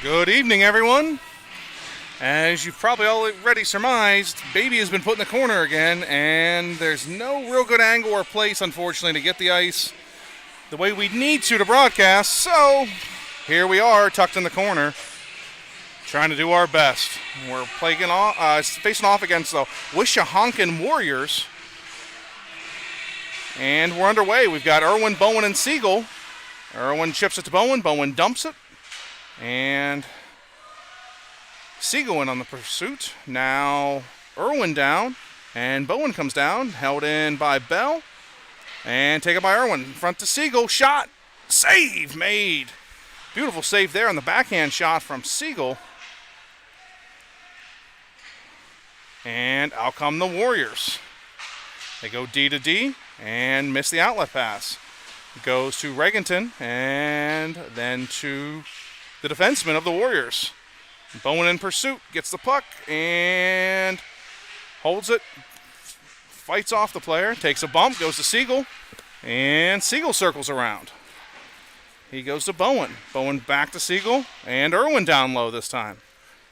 Good evening, everyone. As you've probably already surmised, Baby has been put in the corner again, and there's no real good angle or place, unfortunately, to get the ice the way we need to broadcast. So here we are, tucked in the corner, trying to do our best. We're facing off against the Wissahickon Warriors, and we're underway. We've got Irwin, Bowen, and Siegel. Irwin chips it to Bowen. Bowen dumps it. And Siegel in on the pursuit. Now Irwin down. And Bowen comes down. Held in by Bell. And taken by Irwin. Front to Siegel. Shot. Save made. Beautiful save there on the backhand shot from Siegel. And out come the Warriors. They go D to D and miss the outlet pass. Goes to Regenton and then to the defenseman of the Warriors. Bowen in pursuit, gets the puck and holds it, fights off the player, takes a bump, goes to Siegel, and Siegel circles around. He goes to Bowen. Bowen back to Siegel, and Irwin down low this time.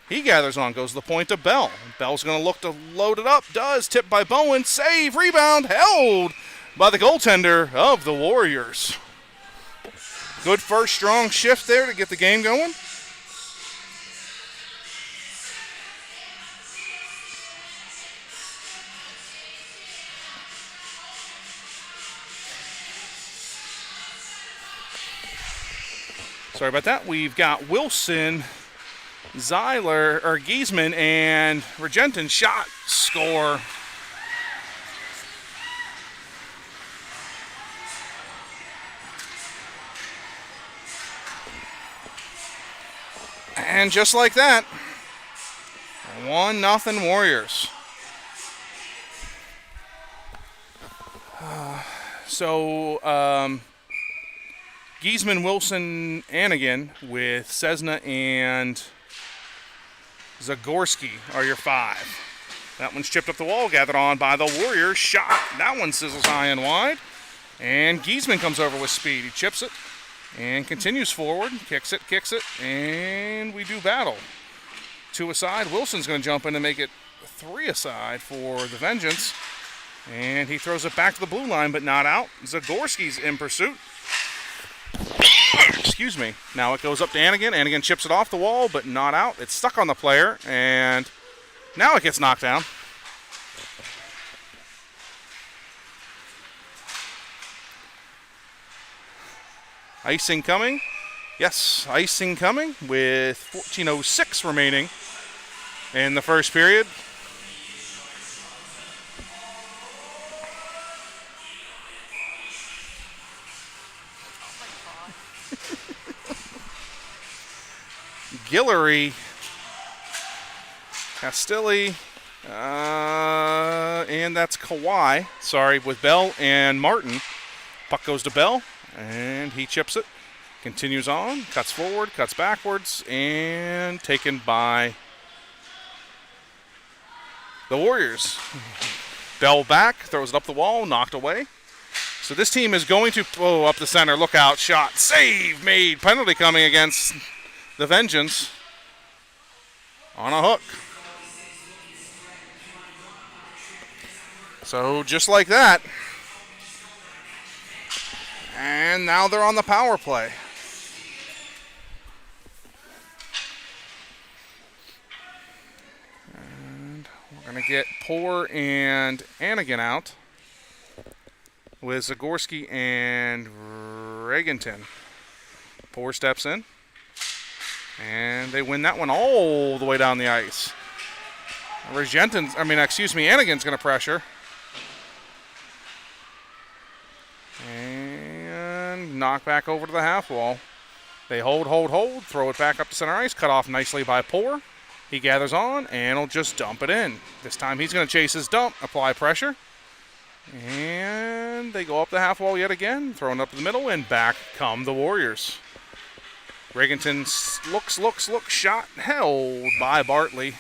He gathers on, goes to the point to Bell. Bell's going to look to load it up, does, tipped by Bowen, save, rebound, held by the goaltender of the Warriors. Good first strong shift there to get the game going. Sorry about that. We've got Wilson, Giesman, and Regenton shot, score. And just like that, 1-0 Warriors. Giesman, Wilson, Anigan with Cessna and Zagorski are your five. That one's chipped up the wall, gathered on by the Warriors. Shot. That one sizzles high and wide. And Giesman comes over with speed. He chips it and continues forward. Kicks it, and we do battle. 2 aside. Wilson's going to jump in and make it 3 aside for the Vengeance. And he throws it back to the blue line, but not out. Zagorski's in pursuit. Excuse me. Now it goes up to Anigan. Anigan chips it off the wall, but not out. It's stuck on the player, and now it gets knocked down. Icing coming. Yes, icing coming with 14:06 remaining in the first period. Guillory, Castilli, and that's Kawhi. Sorry, with Bell and Martin. Puck goes to Bell, and he chips it. Continues on, cuts forward, cuts backwards, and taken by the Warriors. Bell back, throws it up the wall, knocked away. So this team is going to, up the center, look out, shot, save made, penalty coming against the Vengeance on a hook. So just like that. And now they're on the power play. And we're going to get Poor and Anigan out with Zagorski and Regenton. Poor steps in. And they win that one all the way down the ice. Anigan's going to pressure. And knock back over to the half wall. They hold, throw it back up to center ice, cut off nicely by Poor. He gathers on, and will just dump it in. This time he's going to chase his dump, apply pressure. And they go up the half wall yet again, thrown up the middle, and back come the Warriors. Regenton looks, shot, held by Bartley.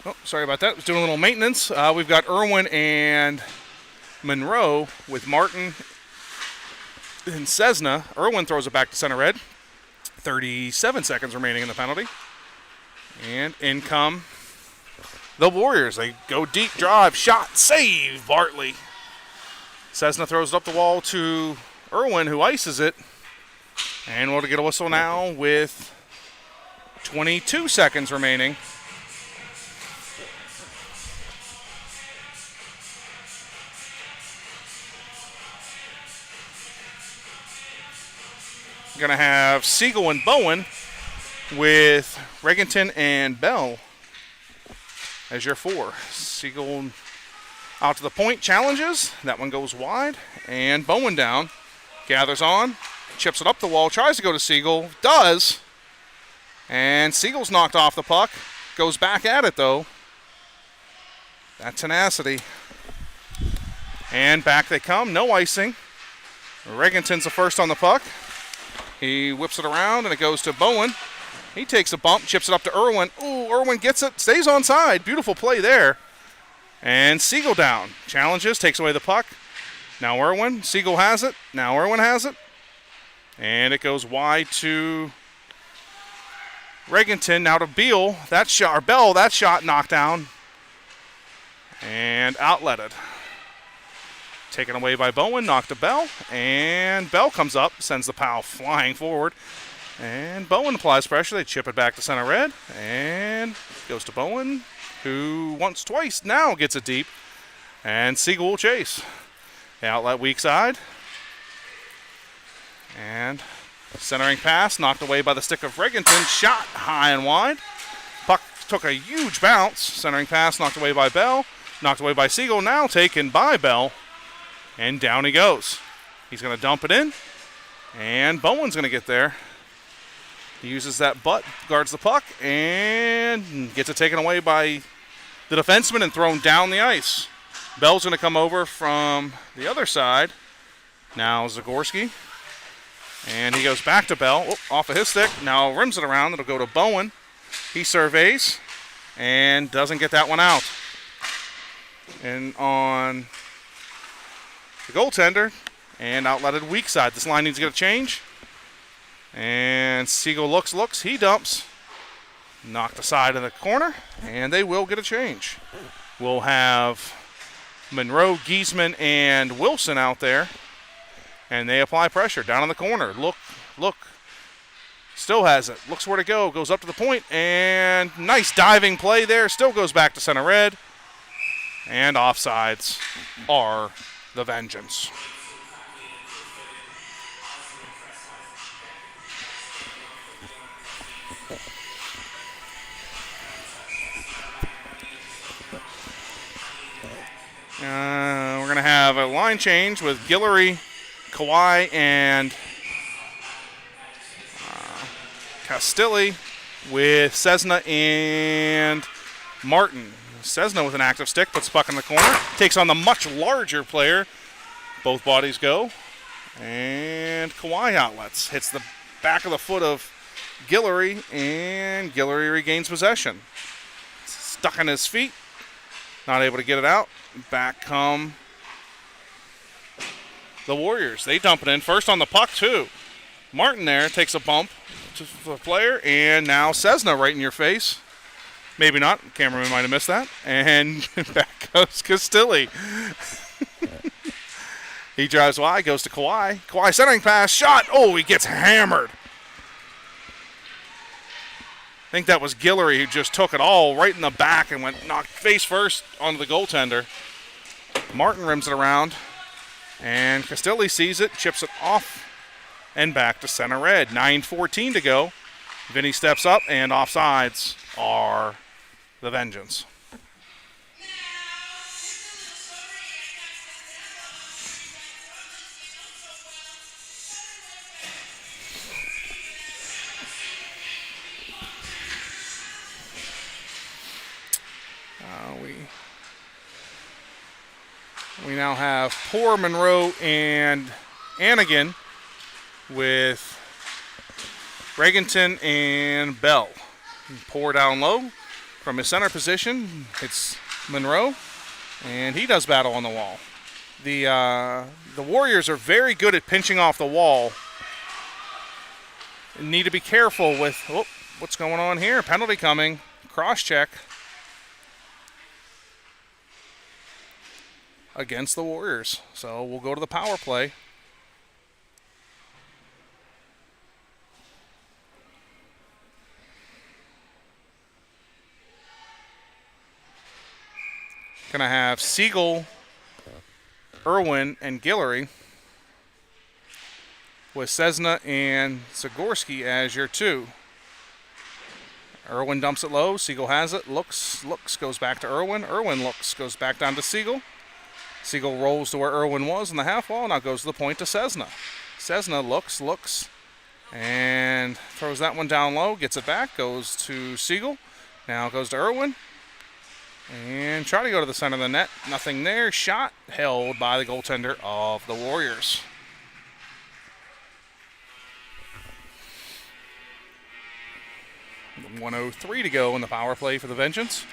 Oh, sorry about that. I was doing a little maintenance. We've got Irwin and Monroe with Martin and Cessna. Irwin throws it back to center red. 37 seconds remaining in the penalty. And in come the Warriors. They go deep, drive, shot, save, Bartley. Cessna throws it up the wall to Irwin, who ices it. And we'll get a whistle now with 22 seconds remaining. Going to have Siegel and Bowen with Regenton and Bell as your 4. Siegel out to the point, challenges. That one goes wide. And Bowen down. Gathers on. Chips it up the wall. Tries to go to Siegel. Does. And Siegel's knocked off the puck. Goes back at it, though. That tenacity. And back they come. No icing. Regenton's the first on the puck. He whips it around, and it goes to Bowen. He takes a bump, chips it up to Irwin. Ooh, Irwin gets it, stays onside. Beautiful play there. And Siegel down. Challenges, takes away the puck. Now Irwin. Siegel has it. Now Irwin has it. And it goes wide to Regenton. Now to Beal. That shot, or Bell, that shot knocked down. And outletted. Taken away by Bowen, knocked to Bell, and Bell comes up, sends the POW flying forward, and Bowen applies pressure. They chip it back to center red, and goes to Bowen, who once, twice, now gets it deep, and Siegel will chase. The outlet weak side, and centering pass, knocked away by the stick of Regenton, shot high and wide. Puck took a huge bounce, centering pass knocked away by Bell, knocked away by Siegel, now taken by Bell. And down he goes. He's going to dump it in. And Bowen's going to get there. He uses that butt, guards the puck, and gets it taken away by the defenseman and thrown down the ice. Bell's going to come over from the other side. Now Zagorski. And he goes back to Bell. Off of his stick. Now rims it around. It'll go to Bowen. He surveys and doesn't get that one out. And on the goaltender, and outletted weak side. This line needs to get a change. And Siegel looks, he dumps. Knocked aside in the corner, and they will get a change. We'll have Monroe, Giesman, and Wilson out there, and they apply pressure down in the corner. Look. Still has it. Looks where to go. Goes up to the point, and nice diving play there. Still goes back to center red. And offsides are the Vengeance. We're going to have a line change with Guillory, Kawhi, and Castilli with Cessna and Martin. Cessna with an active stick, puts the puck in the corner, takes on the much larger player. Both bodies go. And Kawhi outlets. Hits the back of the foot of Guillory, and Guillory regains possession. Stuck on his feet. Not able to get it out. Back come the Warriors. They dump it in. First on the puck, too. Martin there takes a bump to the player, and now Cessna right in your face. Maybe not. Cameraman might have missed that. And back goes Castilli. He drives wide, goes to Kawhi. Kawhi centering pass, shot. Oh, he gets hammered. I think that was Guillory who just took it all right in the back and went knocked face first onto the goaltender. Martin rims it around. And Castilli sees it, chips it off, and back to center red. 9:14 to go. Vinny steps up, and offsides are the Vengeance. We now have Poor, Monroe, and Anigan with Regenton and Bell. Poor down low. from his center position, hits Monroe, and he does battle on the wall. The Warriors are very good at pinching off the wall. Need to be careful with, what's going on here? Penalty coming. Cross check against the Warriors. So we'll go to the power play. Gonna have Siegel, Irwin, and Guillory, with Cessna and Zagorski as your two. Irwin dumps it low. Siegel has it. Looks, goes back to Irwin. Irwin looks, goes back down to Siegel. Siegel rolls to where Irwin was in the half wall. Now goes to the point to Cessna. Cessna looks, and throws that one down low. Gets it back. Goes to Siegel. Now goes to Irwin. And try to go to the center of the net. Nothing there. Shot held by the goaltender of the Warriors. .103 to go in the power play for the Vengeance.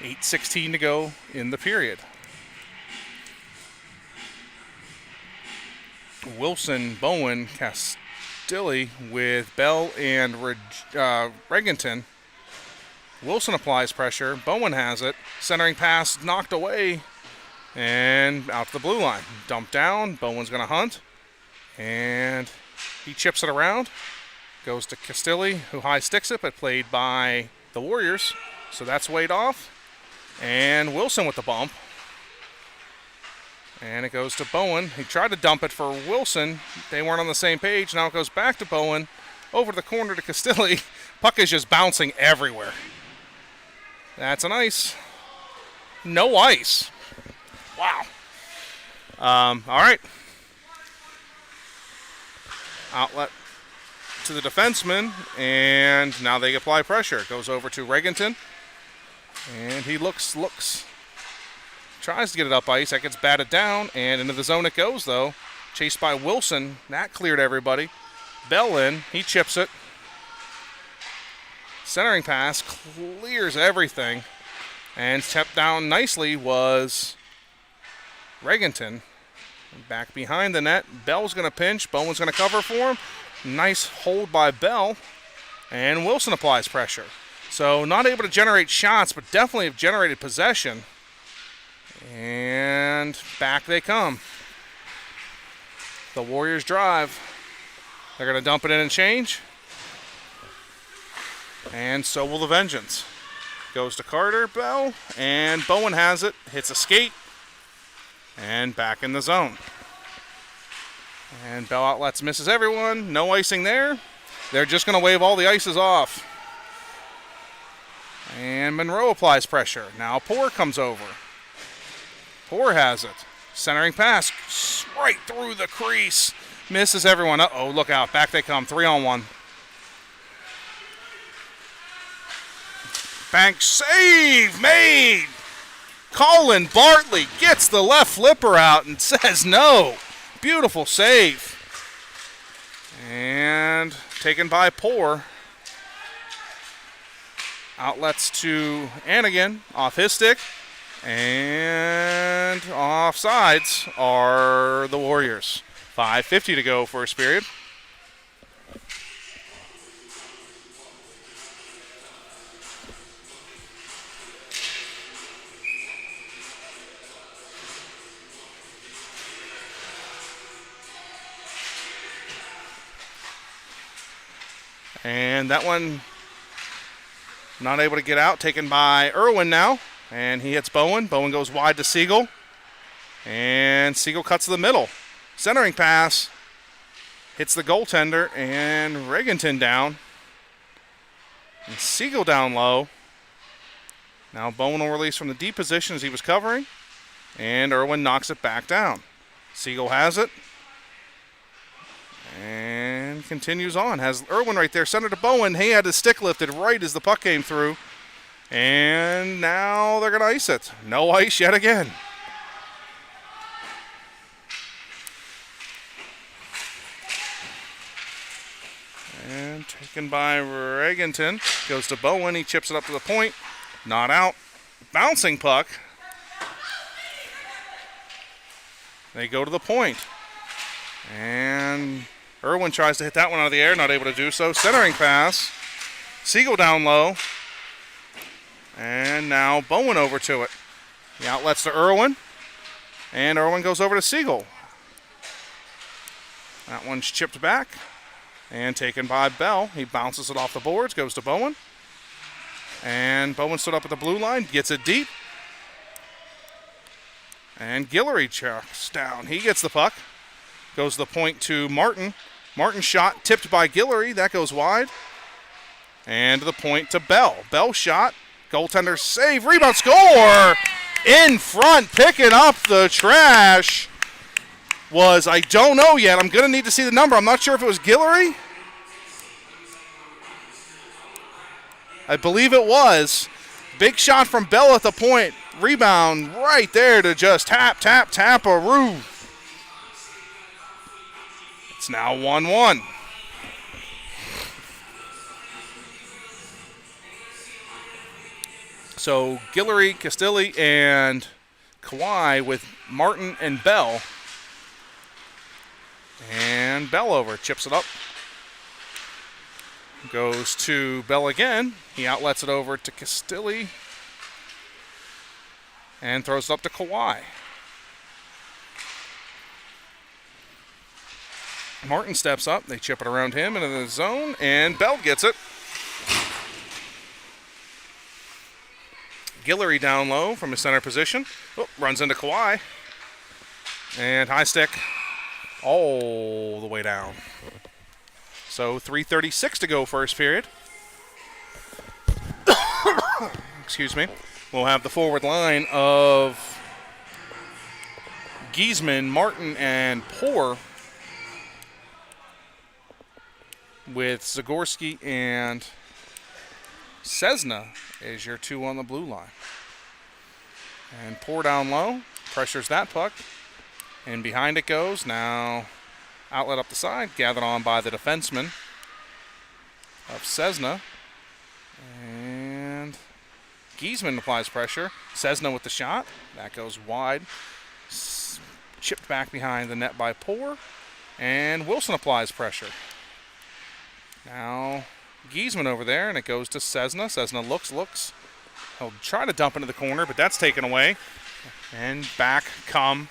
8:16 to go in the period. Wilson, Bowen, Castilli with Bell and Regenton. Wilson applies pressure. Bowen has it. Centering pass knocked away and out to the blue line. Dumped down. Bowen's going to hunt. And he chips it around. Goes to Castilli, who high sticks it, but played by the Warriors. So that's weighed off. And Wilson with the bump. And it goes to Bowen. He tried to dump it for Wilson. They weren't on the same page. Now it goes back to Bowen. Over to the corner to Castilli. Puck is just bouncing everywhere. That's an ice. No ice. Wow. All right. Outlet to the defenseman, and now they apply pressure. Goes over to Regenton, and he looks. Tries to get it up ice. That gets batted down, and into the zone it goes, though. Chased by Wilson. That cleared everybody. Bell in. He chips it. Centering pass clears everything, and stepped down nicely was Regenton. Back behind the net. Bell's going to pinch. Bowen's going to cover for him. Nice hold by Bell, and Wilson applies pressure. So not able to generate shots, but definitely have generated possession. And back they come. The Warriors drive. They're going to dump it in and change. And so will the Vengeance. Goes to Carter, Bell, and Bowen has it. Hits a skate. And back in the zone. And Bell outlets, misses everyone. No icing there. They're just going to wave all the ices off. And Monroe applies pressure. Now Poor comes over. Poor has it. Centering pass right through the crease. Misses everyone. Uh-oh, look out. Back they come. 3-on-1. Bank save made. Colin Bartley gets the left flipper out and says no. Beautiful save. And taken by Poor. Outlets to Anigan off his stick. And offsides are the Warriors. 5:50 to go first period. And that one not able to get out. Taken by Irwin now. And he hits Bowen. Bowen goes wide to Siegel. And Siegel cuts to the middle. Centering pass. Hits the goaltender. And Regenton down. And Siegel down low. Now Bowen will release from the deep position as he was covering. And Irwin knocks it back down. Siegel has it. And continues on. Has Irwin right there. Center to Bowen. He had his stick lifted right as the puck came through. And now they're going to ice it. No ice yet again. And taken by Regenton. Goes to Bowen. He chips it up to the point. Not out. Bouncing puck. They go to the point. And Irwin tries to hit that one out of the air, not able to do so. Centering pass. Siegel down low. And now Bowen over to it. The outlets to Irwin. And Irwin goes over to Siegel. That one's chipped back and taken by Bell. He bounces it off the boards, goes to Bowen. And Bowen stood up at the blue line, gets it deep. And Guillory checks down. He gets the puck. Goes to the point to Martin. Martin's shot tipped by Guillory. That goes wide. And to the point to Bell. Bell shot. Goaltender save. Rebound score. In front, picking up the trash was, I don't know yet. I'm going to need to see the number. I'm not sure if it was Guillory. I believe it was. Big shot from Bell at the point. Rebound right there to just tap a roo. It's now 1-1. So Guillory, Castilli, and Kawhi with Martin and Bell. And Bell over, chips it up. Goes to Bell again. He outlets it over to Castilli. And throws it up to Kawhi. Martin steps up. They chip it around him into the zone. And Bell gets it. Guillory down low from his center position. Oh, runs into Kawhi. And high stick all the way down. So 3:36 to go first period. Excuse me. We'll have the forward line of Giesman, Martin, and Poor, with Zagorski and Cessna is your two on the blue line. And Poor down low, pressures that puck, and behind it goes. Now outlet up the side, gathered on by the defenseman of Cessna. And Giesman applies pressure. Cessna with the shot. That goes wide. Chipped back behind the net by Poor. And Wilson applies pressure. Now Giesman over there, and it goes to Cessna. Cessna looks. He'll try to dump into the corner, but that's taken away. And back come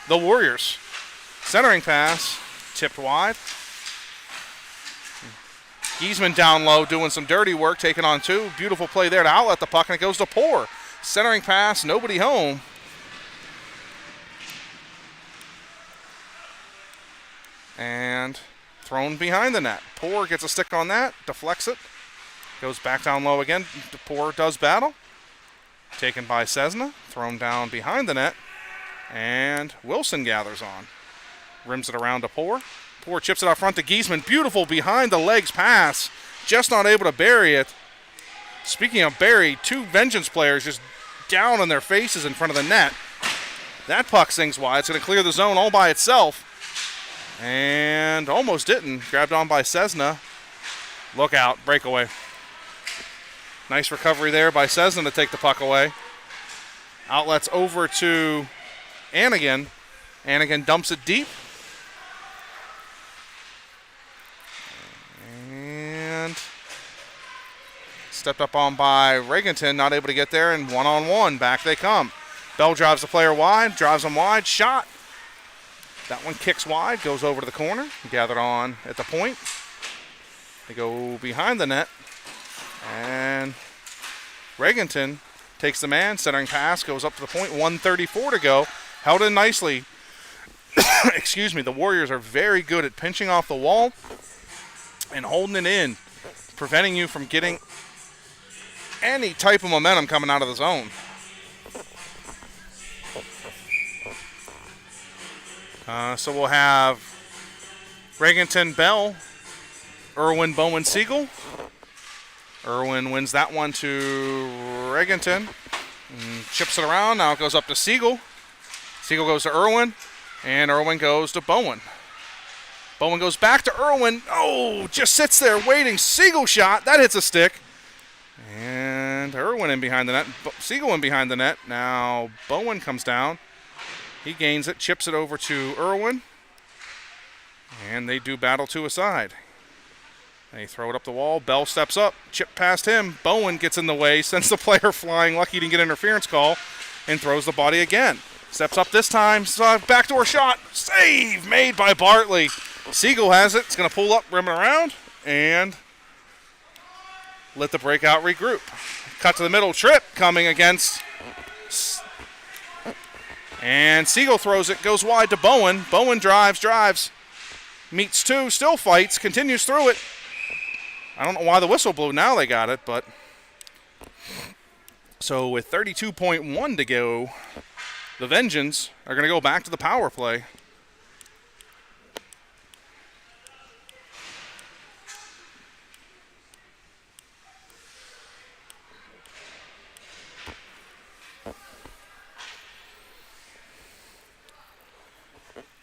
the Warriors. Centering pass, tipped wide. Giesman down low doing some dirty work, taking on two. Beautiful play there to outlet the puck, and it goes to Poor. Centering pass, nobody home. And thrown behind the net. Poor gets a stick on that, deflects it. Goes back down low again. Poor does battle. Taken by Cessna, thrown down behind the net. And Wilson gathers on. Rims it around to Poor. Poor chips it out front to Giesman. Beautiful behind the legs pass. Just not able to bury it. Speaking of bury, two Vengeance players just down on their faces in front of the net. That puck sings wide. It's going to clear the zone all by itself. And almost didn't. Grabbed on by Cessna. Look out. Breakaway. Nice recovery there by Cessna to take the puck away. Outlets over to Anigan. Anigan dumps it deep. And stepped up on by Regenton. Not able to get there. And one-on-one. Back they come. Bell drives the player wide. Drives him wide. Shot. That one kicks wide, goes over to the corner, gathered on at the point. They go behind the net, and Regenton takes the man, centering pass, goes up to the point, 1:34 to go. Held in nicely. Excuse me, the Warriors are very good at pinching off the wall and holding it in, preventing you from getting any type of momentum coming out of the zone. So we'll have Regenton, Bell, Irwin, Bowen, Siegel. Irwin wins that one to Regenton. Chips it around. Now it goes up to Siegel. Siegel goes to Irwin. And Irwin goes to Bowen. Bowen goes back to Irwin. Oh, just sits there waiting. Siegel shot. That hits a stick. And Irwin Irwin in behind the net. Siegel in behind the net. Now Bowen comes down. He gains it, chips it over to Irwin. And they do battle to a side. They throw it up the wall. Bell steps up, chip past him. Bowen gets in the way, sends the player flying. Lucky he didn't get an interference call, and throws the body again. Steps up this time. Backdoor shot. Save made by Bartley. Siegel has it. It's going to pull up, rim around, and let the breakout regroup. Cut to the middle. Trip coming against. And Siegel throws it. Goes wide to Bowen. Bowen drives. Meets two. Still fights. Continues through it. I don't know why the whistle blew. Now they got it, but. So with 32.1 to go, the Vengeance are going to go back to the power play.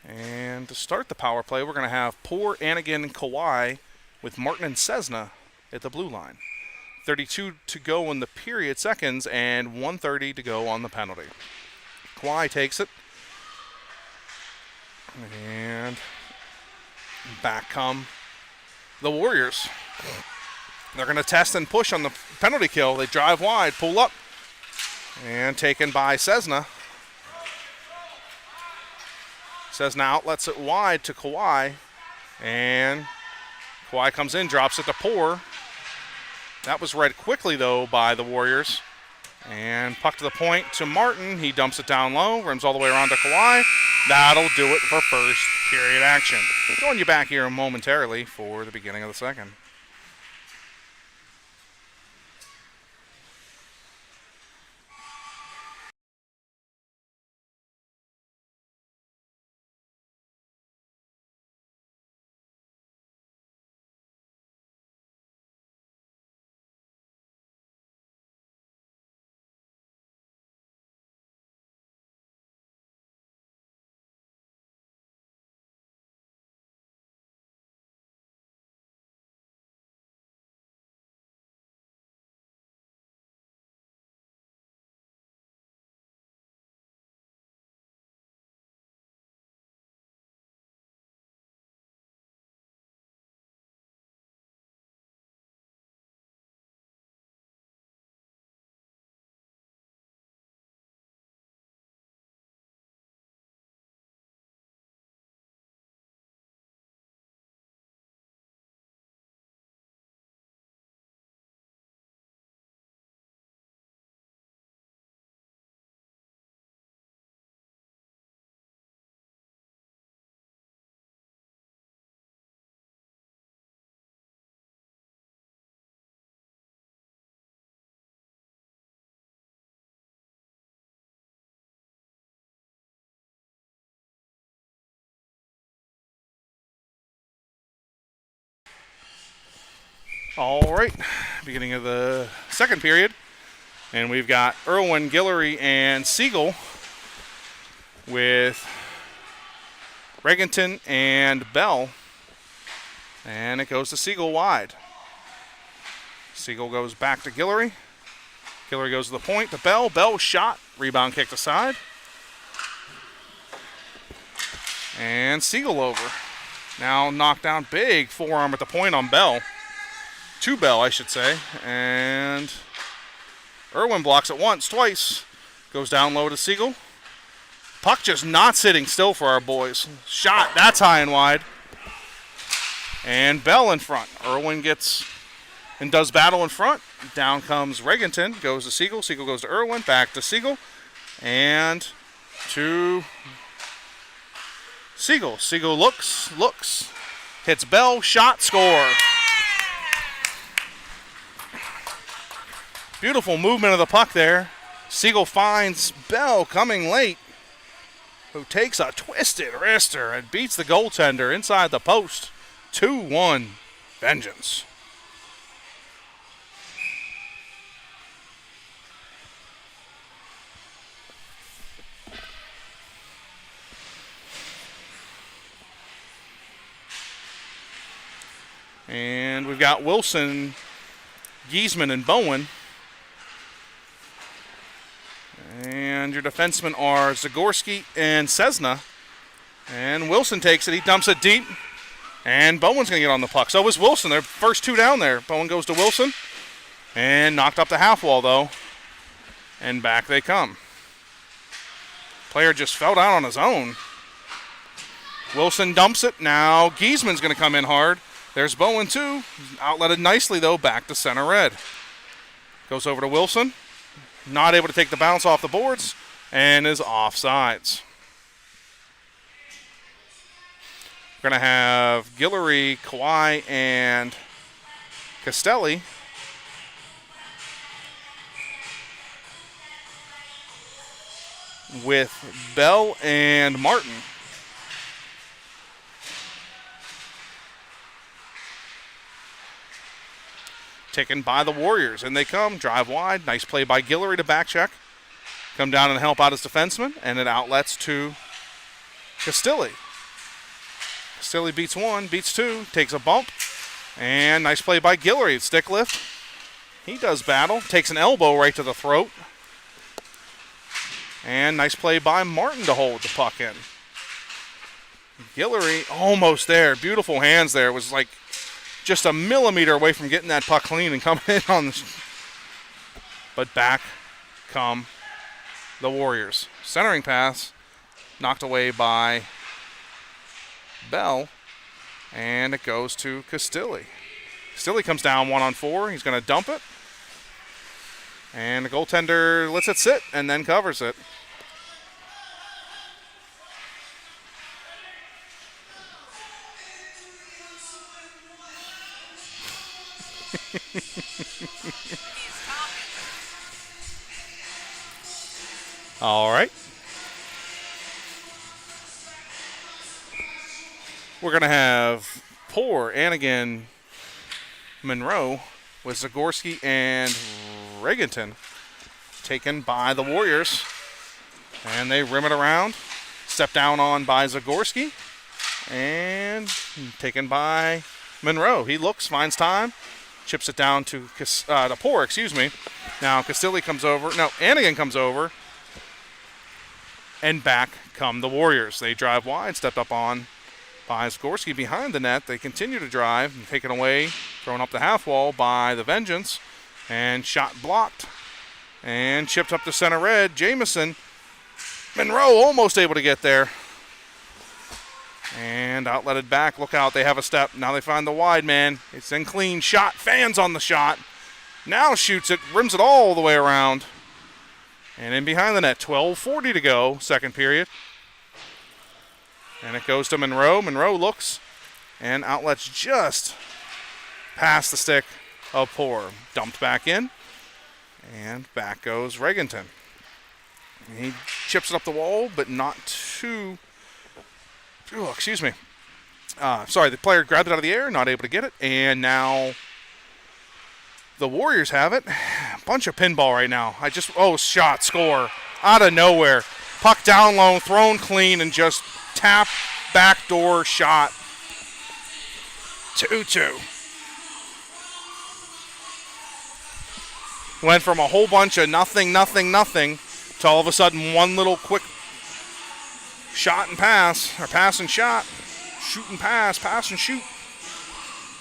And to start the power play, we're going to have Poor, Anigan, and Kawhi with Martin and Cessna at the blue line. 32 to go in the period seconds and 1:30 to go on the penalty. Kawhi takes it. And back come the Warriors. They're going to test and push on the penalty kill. They drive wide, pull up, and taken by Cessna. Cessna outlets it wide to Kawhi, and Kawhi comes in, drops it to Poor. That was read quickly, though, by the Warriors. And puck to the point to Martin. He dumps it down low, rims all the way around to Kawhi. That'll do it for first period action. Join you back here momentarily for the beginning of the second. All right, beginning of the second period. And we've got Irwin, Guillory, and Siegel with Regenton and Bell. And it goes to Siegel wide. Siegel goes back to Guillory. Guillory goes to the point to Bell. Bell shot. Rebound kicked aside. And Siegel over. Now knocked down. Big forearm at the point on Bell. To Bell, I should say. And Irwin blocks it once, twice. Goes down low to Siegel. Puck just not sitting still for our boys. Shot. That's high and wide. And Bell in front. Irwin gets and does battle in front. Down comes Regenton. Goes to Siegel. Siegel goes to Irwin. Back to Siegel. And to Siegel. Siegel looks. Hits Bell. Shot. Score. Beautiful movement of the puck there. Siegel finds Bell coming late, who takes a twisted wrister and beats the goaltender inside the post. 2-1 Vengeance. And we've got Wilson, Giesman, and Bowen And your defensemen are Zagorski and Cessna. And Wilson takes it. He dumps it deep. And Bowen's going to get on the puck. So is Wilson. They're first two down there. Bowen goes to Wilson. And knocked up the half wall, though. And back they come. Player just fell down on his own. Wilson dumps it. Now Giesman's going to come in hard. There's Bowen, too. Outletted nicely, though, back to center red. Goes over to Wilson. Not able to take the bounce off the boards. And is offsides. We're going to have Guillory, Kawhi, and Castelli. With Bell and Martin. Taken by the Warriors. And they come, drive wide. Nice play by Guillory to back check. Come down and help out his defenseman. And it outlets to Castelli. Castelli beats one, beats two, takes a bump. And nice play by Guillory. Stick lift. He does battle. Takes an elbow right to the throat. And nice play by Martin to hold the puck in. Guillory almost there. Beautiful hands there. Was like just a millimeter away from getting that puck clean and coming in on the... But back come the Warriors. Centering pass knocked away by Bell. And it goes to Castelli. Castelli comes down 1-on-4. He's going to dump it. And the goaltender lets it sit and then covers it. All right. We're going to have Poor, Anigan, Monroe with Zagorski and Regenton taken by the Warriors. And they rim it around. Step down on by Zagorski. And taken by Monroe. He looks, finds time. Chips it down to Poor, excuse me. Now Castelli comes over. No, Anigan comes over. And back come the Warriors. They drive wide, stepped up on by Zagorski behind the net. They continue to drive and taken away, thrown up the half wall by the Vengeance. And shot blocked. And chipped up to center red. Jamison. Monroe almost able to get there. And outletted back. Look out, they have a step. Now they find the wide man. It's in clean shot. Fans on the shot. Now shoots it. Rims it all the way around. And in behind the net. 12:40 to go. Second period. And it goes to Monroe. Monroe looks. And outlets just past the stick of Poor. Dumped back in. And back goes Regenton. He chips it up the wall, but not too... Oh, excuse me. Sorry, the player grabbed it out of the air, not able to get it. And now the Warriors have it. Bunch of pinball right now. Shot, score. Out of nowhere. Puck down low, thrown clean, and just tap, backdoor shot. 2-2. Went from a whole bunch of nothing, to all of a sudden one little quick shot and pass, or pass and shot, shoot and pass and shoot.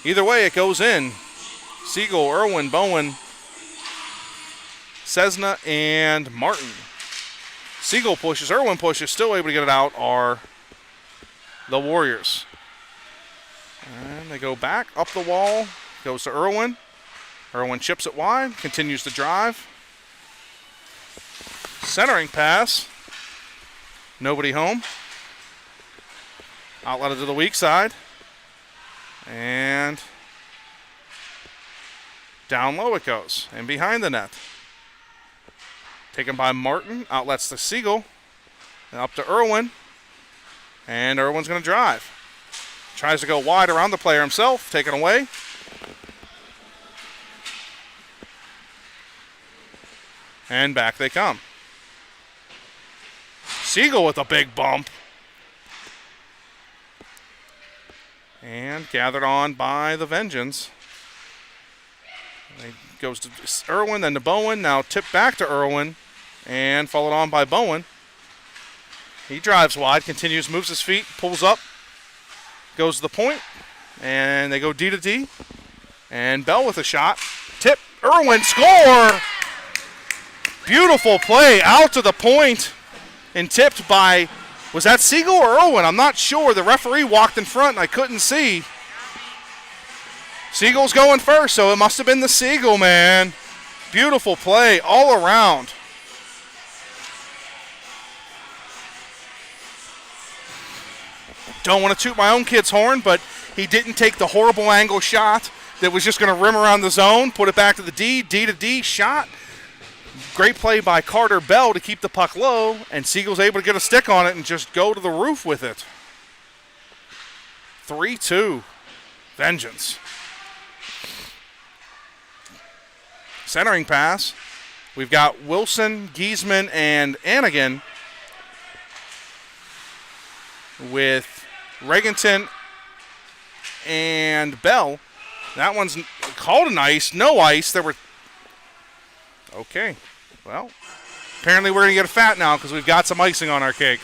Either way, it goes in. Siegel, Irwin, Bowen, Cessna, and Martin. Siegel pushes, Irwin pushes, still able to get it out are the Warriors. And they go back, up the wall, goes to Irwin. Irwin chips it wide, continues to drive. Centering pass. Nobody home. Outletted to the weak side. And down low it goes. And behind the net. Taken by Martin. Outlets to Siegel. And up to Irwin. And Irwin's going to drive. Tries to go wide around the player himself. Taken away. And back they come. Siegel with a big bump. And gathered on by the Vengeance. It goes to Irwin, then to Bowen. Now tipped back to Irwin. and followed on by Bowen. He drives wide, continues, moves his feet, pulls up, goes to the point, and they go D to D. And Bell with a shot. Tip, Irwin, score! Beautiful play out to the point and tipped by, was that Siegel or Irwin? I'm not sure. The referee walked in front and I couldn't see. Siegel's going first, so it must have been the Siegel, man. Beautiful play all around. Don't want to toot my own kid's horn, but he didn't take the horrible angle shot that was just going to rim around the zone, put it back to the D to D shot. Great play by Carter Bell to keep the puck low, and Siegel's able to get a stick on it and just go to the roof with it. 3-2, Vengeance. Centering pass. We've got Wilson, Giesman, and Anigan with Regenton and Bell. That one's called an ice. No ice. There were... Okay. Well, apparently we're going to get a fat now because we've got some icing on our cake.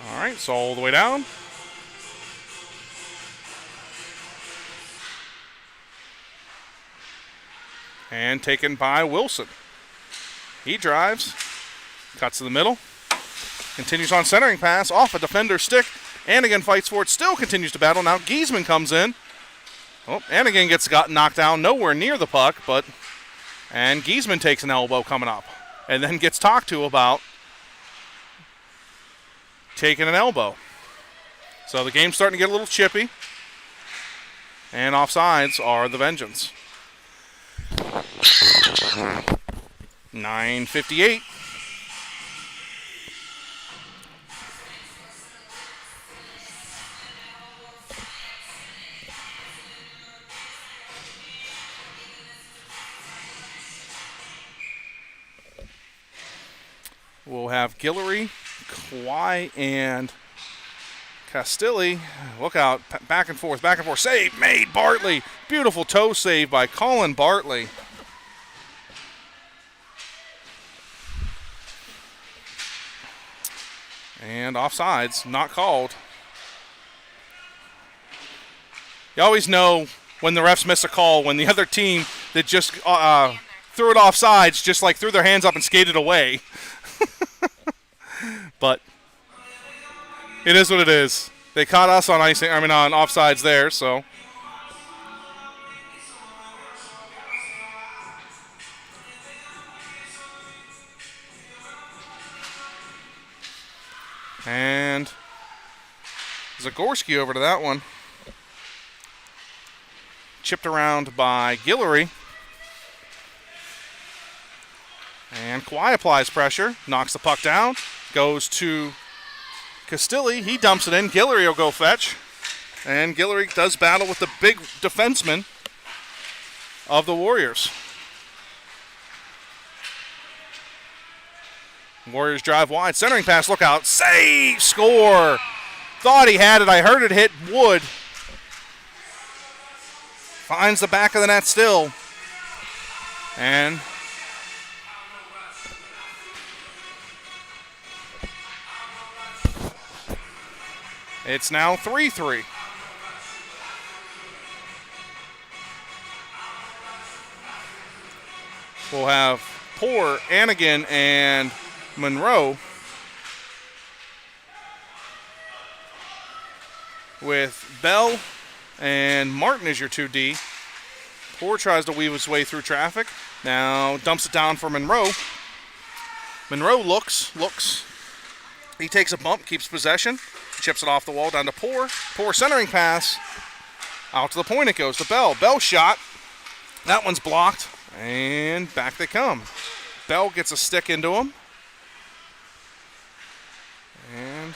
All right, so all the way down. And taken by Wilson. He drives, cuts to the middle, continues on centering pass, off a defender's stick. Anigan fights for it, still continues to battle. Now Giesman comes in. Oh, Anigan gets knocked down nowhere near the puck, and Giesman takes an elbow coming up and then gets talked to about taking an elbow. So the game's starting to get a little chippy, and offsides are the Vengeance. 9:58. We'll have Guillory, Kawhi, and Castilli. Look out. Back and forth. Save made. Bartley. Beautiful toe save by Colin Bartley. And offsides. Not called. You always know when the refs miss a call, when the other team that just threw it offsides just like threw their hands up and skated away. But it is what it is. They caught us on on offsides there, so. And Zagorski over to that one. Chipped around by Guillory. And Kawhi applies pressure, knocks the puck down, goes to Castilli. He dumps it in. Guillory will go fetch. And Guillory does battle with the big defenseman of the Warriors. Warriors drive wide. Centering pass, look out. Save! Score! Thought he had it. I heard it hit wood. Finds the back of the net still. And it's now 3-3. We'll have Poor, Anigan, and Monroe with Bell and Martin as your 2D. Poor tries to weave his way through traffic. Now dumps it down for Monroe. Monroe looks. He takes a bump, keeps possession. Chips it off the wall down to Poor. Poor centering pass. Out to the point it goes to Bell. Bell shot. That one's blocked. And back they come. Bell gets a stick into him. And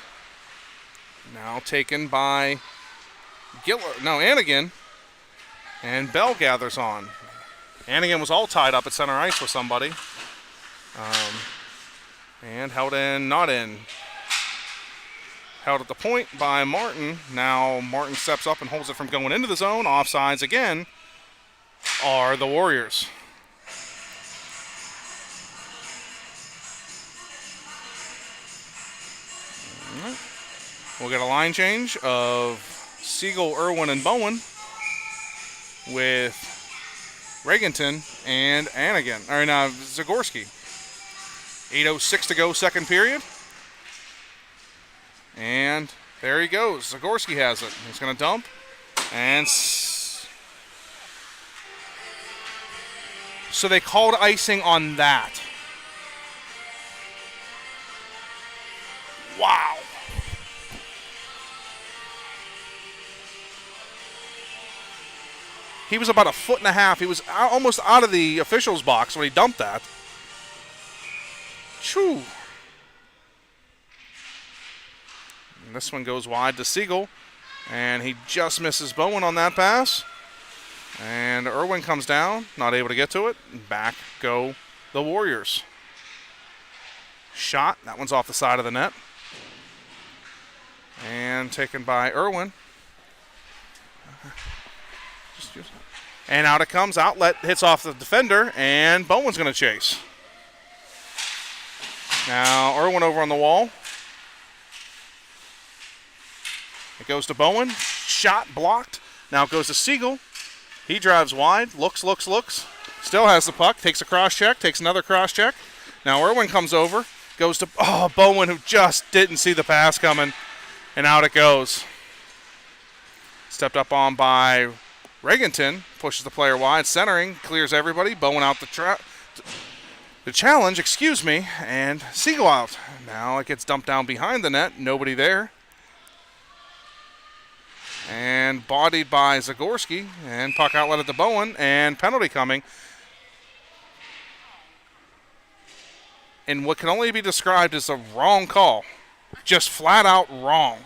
now taken by Anigan. And Bell gathers on. Anigan was all tied up at center ice with somebody. And held in, not in. Held at the point by Martin. Now Martin steps up and holds it from going into the zone. Offsides again are the Warriors. We'll get a line change of Siegel, Irwin, and Bowen with Regenton and Anigan, or no, Zagorski. 8:06 to go, second period. And there he goes. Zagorski has it. He's going to dump. And so they called icing on that. Wow. He was about 1.5 feet. He was almost out of the officials' box when he dumped that. Choo. And this one goes wide to Siegel. And he just misses Bowen on that pass. And Irwin comes down, not able to get to it. Back go the Warriors. Shot. That one's off the side of the net. And taken by Irwin. And out it comes. Outlet hits off the defender, and Bowen's going to chase. Now Irwin over on the wall. It goes to Bowen. Shot blocked. Now it goes to Siegel. He drives wide. Looks. Still has the puck. Takes a cross check. Takes another cross check. Now Irwin comes over. Goes to Bowen, who just didn't see the pass coming. And out it goes. Stepped up on by Regenton. Pushes the player wide. Centering. Clears everybody. Bowen out the challenge, and Siegel out. Now it gets dumped down behind the net. Nobody there. And bodied by Zagorski. And puck outlet at the Bowen. And penalty coming. And what can only be described as a wrong call. Just flat out wrong.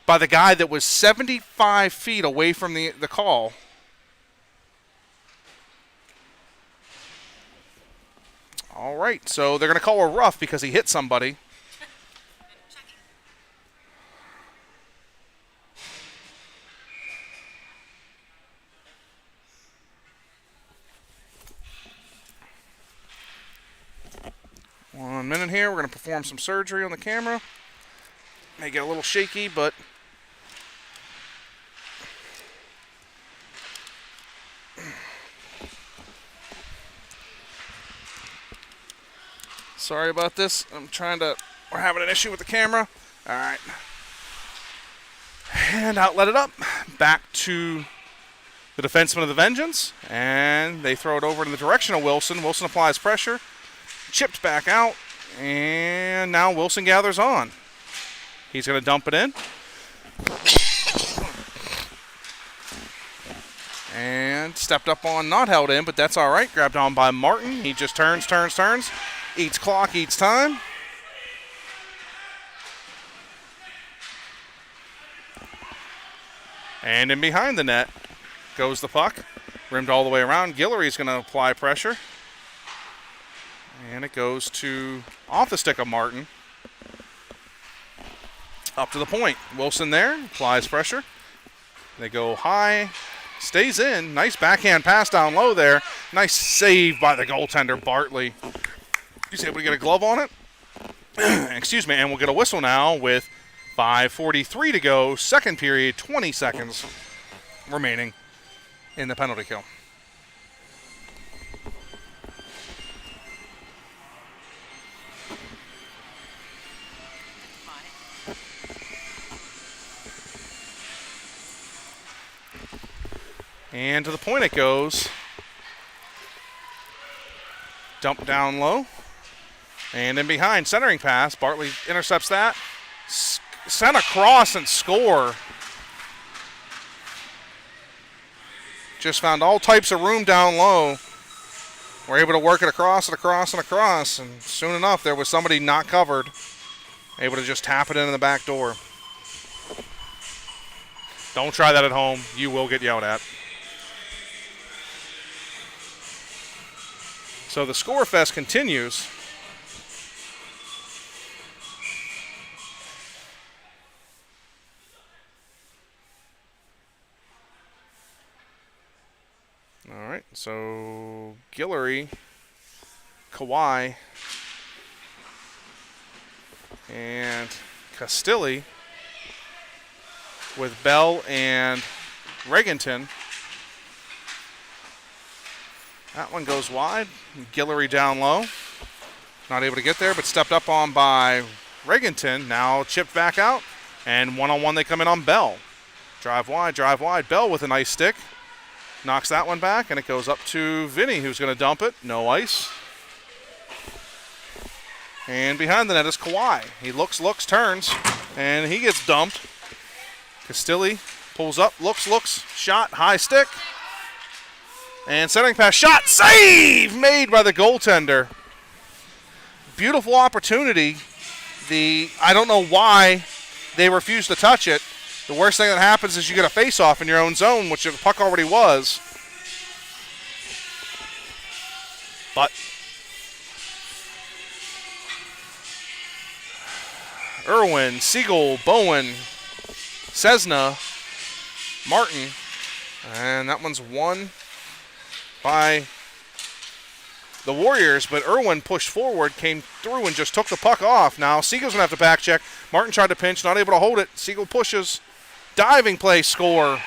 By the guy that was 75 feet away from the call. All right, so they're going to call a rough because he hit somebody. One minute here. We're going to perform some surgery on the camera. May get a little shaky, but sorry about this. We're having an issue with the camera. All right. And outlet it up. Back to the defenseman of the Vengeance. And they throw it over in the direction of Wilson. Wilson applies pressure. Chipped back out. And now Wilson gathers on. He's going to dump it in. And stepped up on, not held in, but that's all right. Grabbed on by Martin. He just turns. Eats clock, eats time. And in behind the net goes the puck. Rimmed all the way around. Guillory's going to apply pressure. And it goes to off the stick of Martin. Up to the point. Wilson there. Applies pressure. They go high. Stays in. Nice backhand pass down low there. Nice save by the goaltender, Bartley. He's able to get a glove on it. Excuse me. And we'll get a whistle now with 5:43 to go. Second period. 20 seconds remaining in the penalty kill. And to the point it goes. Dump down low. And in behind, centering pass. Bartley intercepts that. Sent across and score. Just found all types of room down low. We're able to work it across and across and across. And soon enough, there was somebody not covered. Able to just tap it into the back door. Don't try that at home. You will get yelled at. So the score fest continues. So Guillory, Kawhi, and Castilli with Bell and Regenton. That one goes wide. Guillory down low. Not able to get there, but stepped up on by Regenton. Now chipped back out. And one-on-one they come in on Bell. Drive wide, drive wide. Bell with a nice stick. Knocks that one back, and it goes up to Vinny, who's going to dump it. No ice. And behind the net is Kawhi. He looks, turns, and he gets dumped. Castilli pulls up, looks, shot, high stick. And setting pass, shot, save made by the goaltender. Beautiful opportunity. I don't know why they refused to touch it. The worst thing that happens is you get a face-off in your own zone, which the puck already was. But Irwin, Siegel, Bowen, Cessna, Martin, and that one's won by the Warriors, but Irwin pushed forward, came through, and just took the puck off. Now Siegel's going to have to back check. Martin tried to pinch, not able to hold it. Siegel pushes. Diving play, score.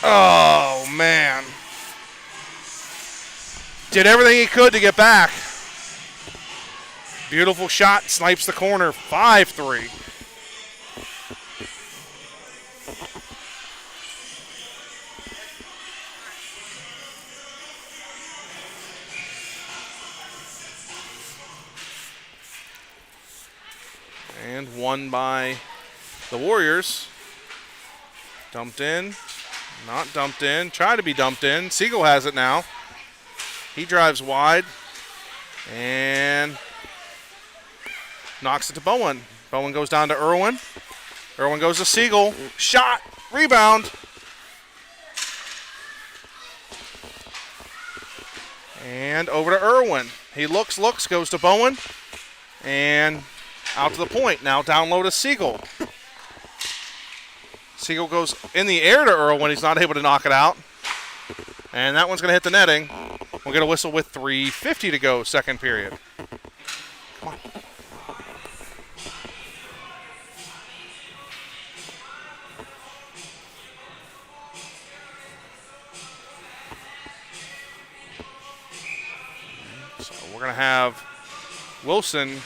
Oh, man. Did everything he could to get back. Beautiful shot, snipes the corner, 5-3. And won by the Warriors. Dumped in. Not dumped in. Tried to be dumped in. Siegel has it now. He drives wide. And knocks it to Bowen. Bowen goes down to Irwin. Irwin goes to Siegel. Shot. Rebound. And over to Irwin. He looks, goes to Bowen. And out to the point. Now down low to Siegel. Siegel goes in the air to Irwin. He's not able to knock it out. And that one's going to hit the netting. We'll get a whistle with 3:50 to go, second period. Come on. So we're going to have Wilson,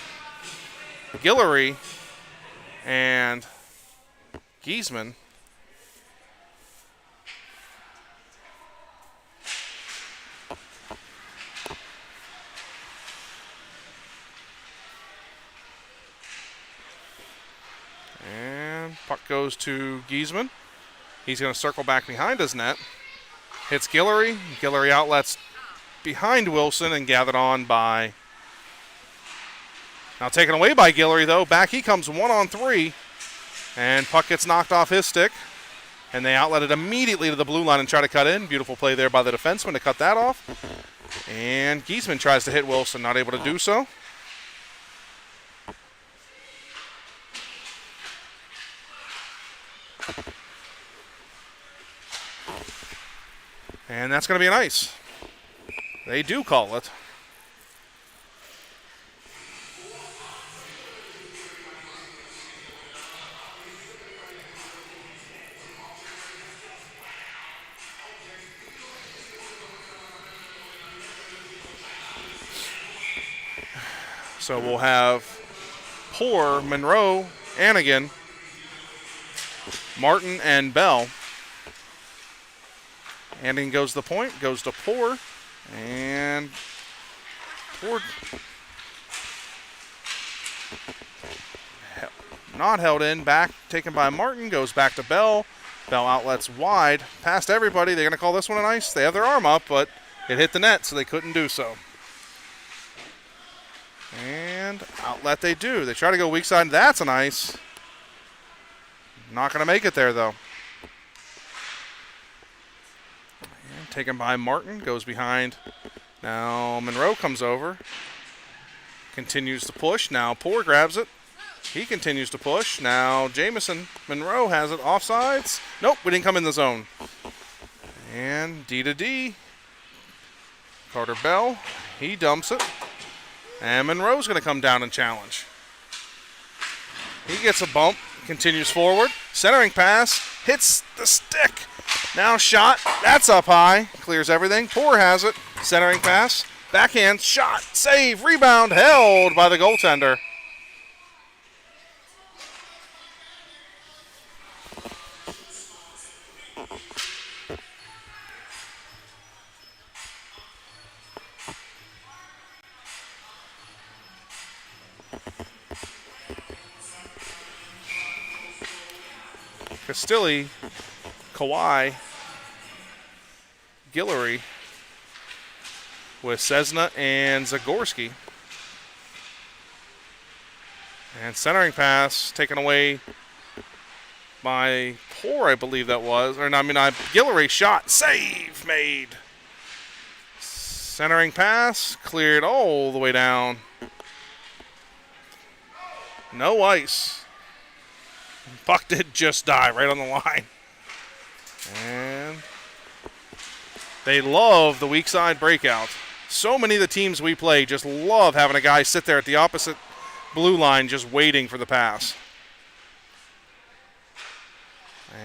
Guillory, and Giesman. And puck goes to Giesman. He's going to circle back behind his net. Hits Guillory. Guillory outlets behind Wilson and gathered on by... Now taken away by Guillory, though. Back he comes 1-on-3. And puck gets knocked off his stick. And they outlet it immediately to the blue line and try to cut in. Beautiful play there by the defenseman to cut that off. And Giesman tries to hit Wilson, not able to do so. And that's going to be an ice. They do call it. So we'll have Poor, Monroe, Anigan, Martin, and Bell. Anigan goes to the point, goes to Poor, and Poor not held in, back taken by Martin, goes back to Bell. Bell outlets wide, past everybody. They're going to call this one an ice. They have their arm up, but it hit the net, so they couldn't do so. And outlet they do. They try to go weak side. That's an ice. Not going to make it there, though. And taken by Martin. Goes behind. Now Monroe comes over. Continues to push. Now Poor grabs it. He continues to push. Now Jamison Monroe has it. Offsides. Nope, we didn't come in the zone. And D to D. Carter Bell. He dumps it. And Monroe's going to come down and challenge. He gets a bump. Continues forward. Centering pass. Hits the stick. Now shot. That's up high. Clears everything. Poor has it. Centering pass. Backhand. Shot. Save. Rebound. Held by the goaltender. Castilli, Kawhi, Guillory with Cessna and Zagorski. And centering pass taken away by Poor, I believe that was. Guillory shot. Save made. Centering pass cleared all the way down. No ice. Puck did just die right on the line. And they love the weak side breakout. So many of the teams we play just love having a guy sit there at the opposite blue line just waiting for the pass.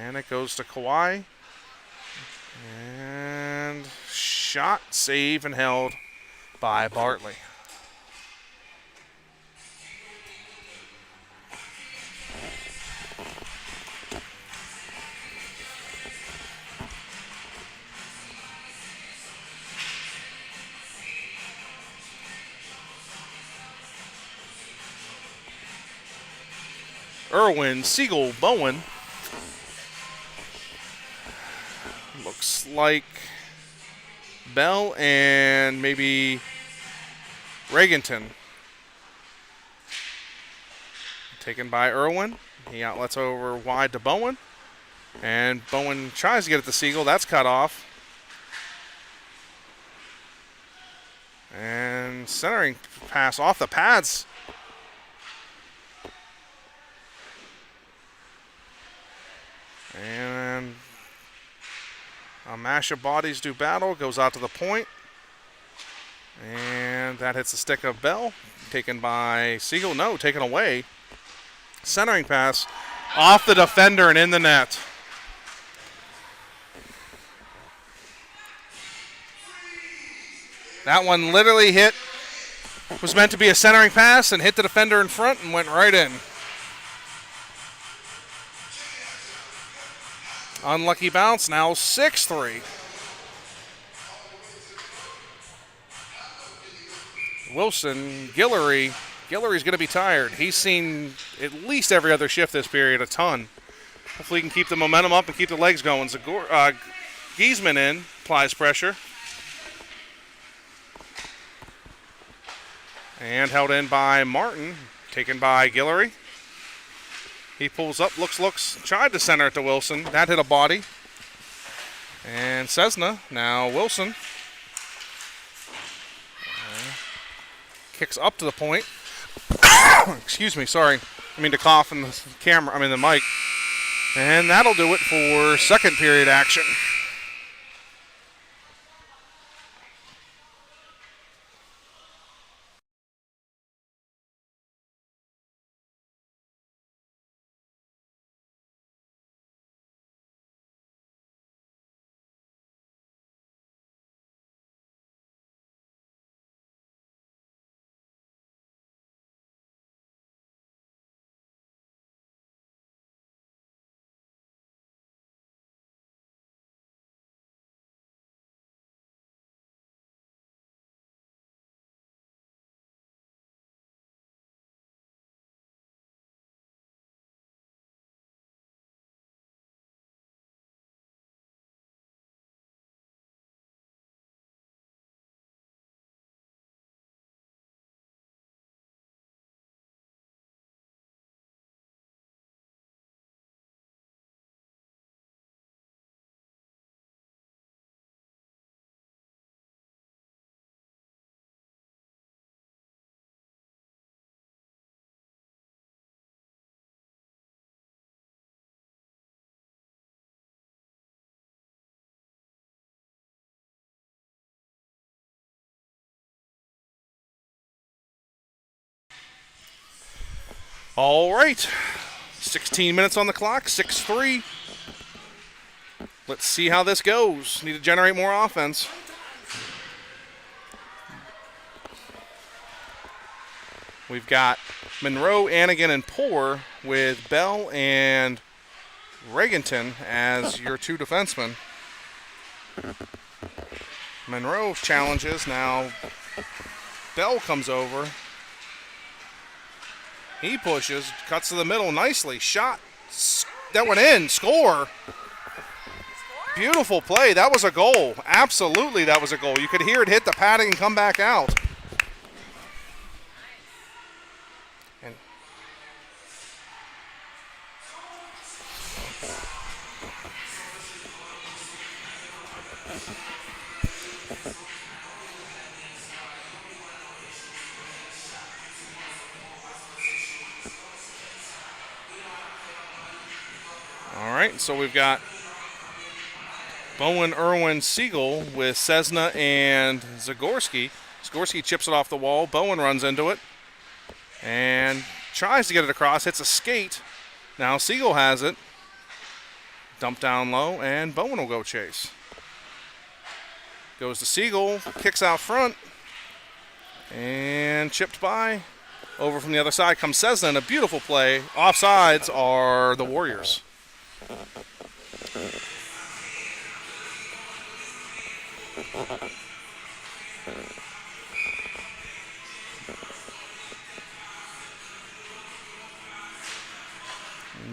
And it goes to Kawhi. And shot, save, and held by Bartley. Irwin, Siegel, Bowen. Looks like Bell and maybe Regenton. Taken by Irwin. He outlets over wide to Bowen. And Bowen tries to get it to Siegel. That's cut off. And centering pass off the pads. And a mash of bodies do battle. Goes out to the point. And that hits the stick of Bell. Taken by Siegel. No, taken away. Centering pass off the defender and in the net. That one literally was meant to be a centering pass and hit the defender in front and went right in. Unlucky bounce, now 6-3. Wilson, Guillory's going to be tired. He's seen at least every other shift this period, a ton. Hopefully he can keep the momentum up and keep the legs going. Giesman in, applies pressure. And held in by Martin, taken by Guillory. He pulls up, looks, tried to center it to Wilson. That hit a body. And Cessna, now Wilson. Kicks up to the point. Excuse me, sorry. I mean to cough in the mic. And that'll do it for second period action. All right. 16 minutes on the clock, 6-3. Let's see how this goes. Need to generate more offense. We've got Monroe, Anigan, and Poor with Bell and Regenton as your two defensemen. Monroe challenges. Now Bell comes over. He pushes, cuts to the middle nicely. Shot. That went in. Score. Beautiful play. That was a goal. Absolutely, that was a goal. You could hear it hit the padding and come back out. And all right, so we've got Bowen, Irwin, Siegel with Cessna and Zagorski. Zagorski chips it off the wall. Bowen runs into it and tries to get it across. Hits a skate. Now Siegel has it. Dump down low, and Bowen will go chase. Goes to Siegel. Kicks out front. And chipped by. Over from the other side comes Cessna, and a beautiful play. Offsides are the Warriors.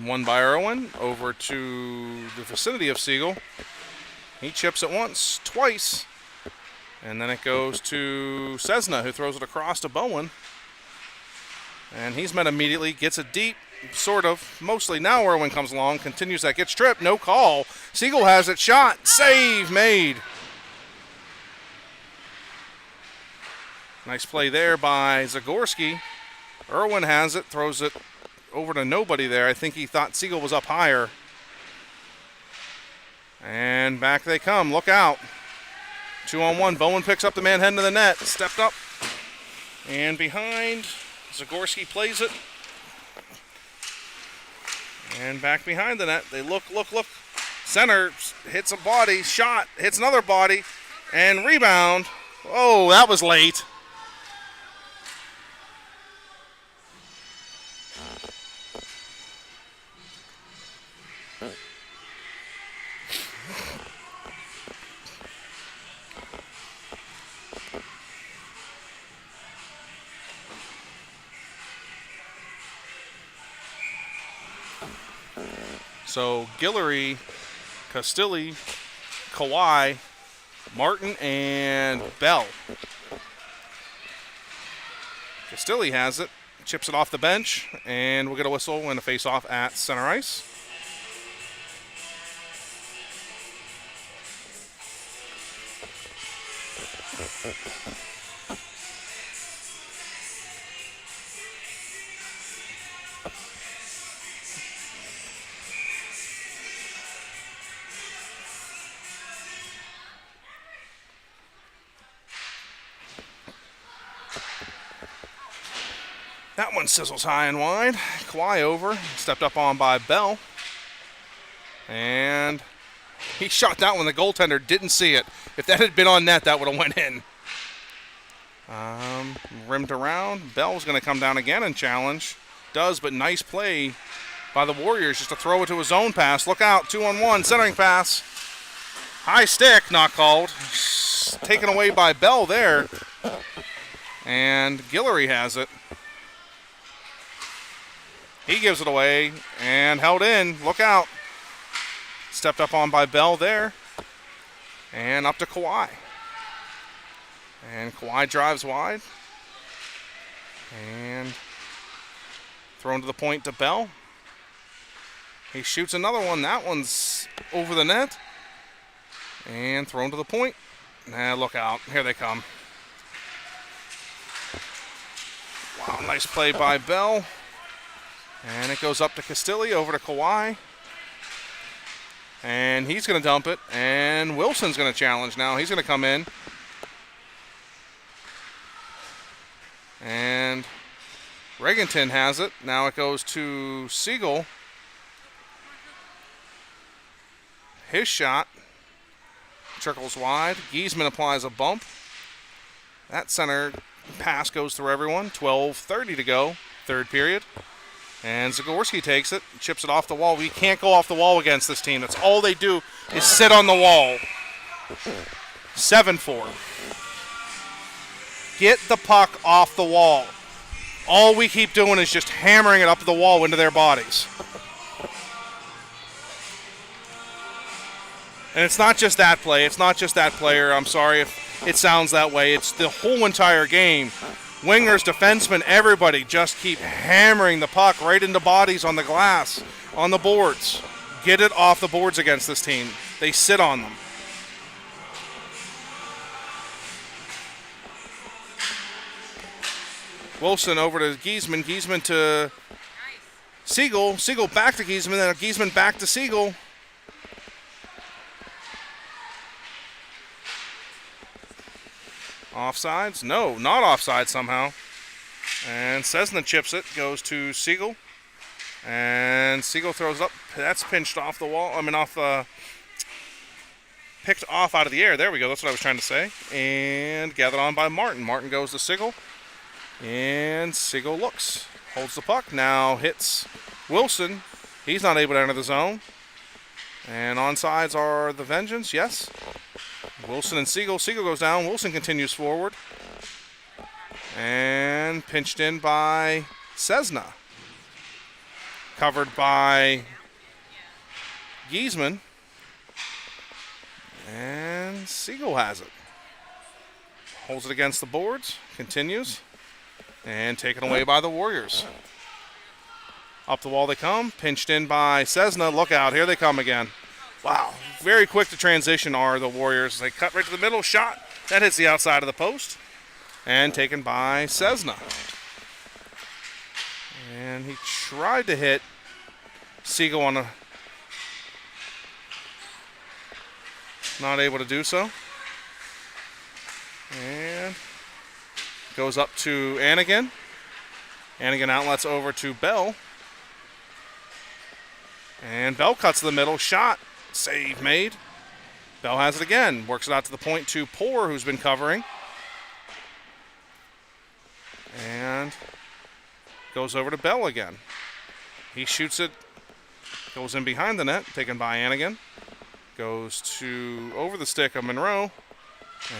One by Irwin over to the vicinity of Siegel. He chips it once, twice, and then it goes to Cessna, who throws it across to Bowen. And he's met immediately, gets it deep, sort of, mostly. Now Irwin comes along, continues that, gets tripped, no call. Siegel has it, shot, save made. Nice play there by Zagorski. Irwin has it, throws it over to nobody there. I think he thought Siegel was up higher. And back they come. Look out. 2-on-1. Bowen picks up the man heading to the net. Stepped up. And behind. Zagorski plays it. And back behind the net. They look. Center hits a body. Shot. Hits another body. And rebound. Oh, that was late. So Guillory, Castilli, Kawhi, Martin, and Bell. Castilli has it, chips it off the bench, and we'll get a whistle and a face-off at center ice. That one sizzles high and wide. Kawhi over, stepped up on by Bell. And he shot that one. The goaltender didn't see it. If that had been on net, that would have went in. Rimmed around. Bell's going to come down again and challenge. Does, but nice play by the Warriors just to throw it to his own pass. Look out, 2-on-1, centering pass. High stick, not called. Taken away by Bell there. And Guillory has it. He gives it away and held in. Look out. Stepped up on by Bell there. And up to Kawhi. And Kawhi drives wide. And thrown to the point to Bell. He shoots another one. That one's over the net. And thrown to the point. Nah, look out. Here they come. Wow, nice play by Bell. And it goes up to Castilli, over to Kawhi. And he's going to dump it. And Wilson's going to challenge now. He's going to come in. And Regenton has it. Now it goes to Siegel. His shot trickles wide. Giesman applies a bump. That center pass goes through everyone. 12:30 to go, third period. And Zagorski takes it, chips it off the wall. We can't go off the wall against this team. That's all they do is sit on the wall. 7-4. Get the puck off the wall. All we keep doing is just hammering it up the wall into their bodies. And it's not just that play. It's not just that player. I'm sorry if it sounds that way. It's the whole entire game. Wingers, defensemen, everybody just keep hammering the puck right into bodies on the glass, on the boards. Get it off the boards against this team. They sit on them. Wilson over to Giesman. Giesman to Siegel. Siegel back to Giesman. Then Giesman back to Siegel. Offsides? No, not offside somehow. And Cessna chips it, goes to Siegel. And Siegel throws up. That's pinched off the wall. Picked off out of the air. There we go. That's what I was trying to say. And gathered on by Martin. Martin goes to Siegel. And Siegel looks. Holds the puck. Now hits Wilson. He's not able to enter the zone. And onsides are the Vengeance. Yes. Wilson and Siegel. Siegel goes down. Wilson continues forward. And pinched in by Cessna. Covered by Giesman. And Siegel has it. Holds it against the boards. Continues. And taken away by the Warriors. Up the wall they come. Pinched in by Cessna. Look out. Here they come again. Wow. Very quick to transition are the Warriors. They cut right to the middle. Shot. That hits the outside of the post. And taken by Cessna. And he tried to hit Siegel on a... Not able to do so. And goes up to Anigan. Anigan outlets over to Bell. And Bell cuts to the middle. Shot. Save made. Bell has it again. Works it out to the point to Poor, who's been covering. And goes over to Bell again. He shoots it. Goes in behind the net. Taken by Anigan. Goes to over the stick of Monroe.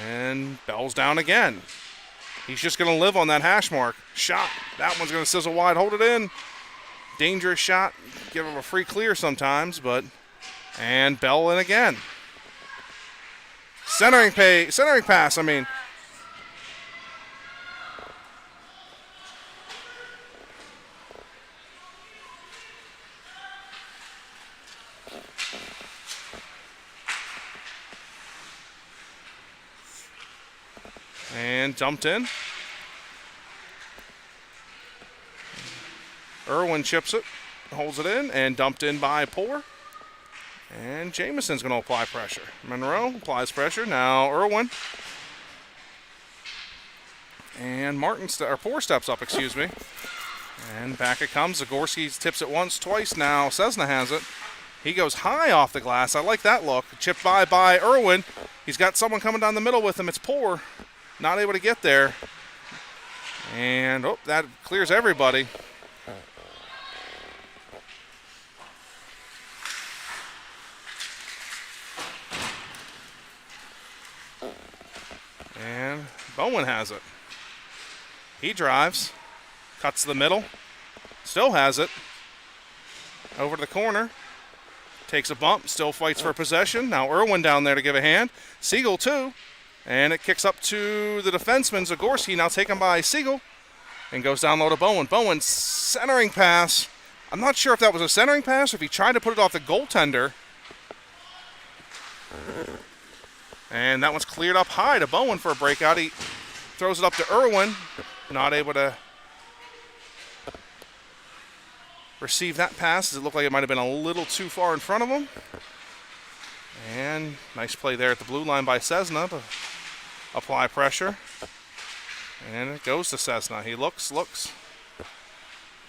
And Bell's down again. He's just going to live on that hash mark. Shot. That one's going to sizzle wide. Hold it in. Dangerous shot. Give him a free clear sometimes, but... And Bell in again. Centering pass, And dumped in. Irwin chips it, holds it in, and dumped in by Poor. And Jameson's going to apply pressure. Monroe applies pressure. Now Irwin. And Poor steps up, And back it comes. Zagorski tips it once, twice. Now Cessna has it. He goes high off the glass. I like that look. Chipped by Irwin. He's got someone coming down the middle with him. It's Poor. Not able to get there. And, that clears everybody. And Bowen has it. He drives. Cuts to the middle. Still has it. Over to the corner. Takes a bump. Still fights for possession. Now Irwin down there to give a hand. Siegel too. And it kicks up to the defenseman. Zagorski now taken by Siegel. And goes down low to Bowen. Bowen centering pass. I'm not sure if that was a centering pass or if he tried to put it off the goaltender. And that one's cleared up high to Bowen for a breakout. He throws it up to Irwin. Not able to receive that pass. It looked like it might have been a little too far in front of him. And nice play there at the blue line by Cessna to apply pressure. And it goes to Cessna. He looks.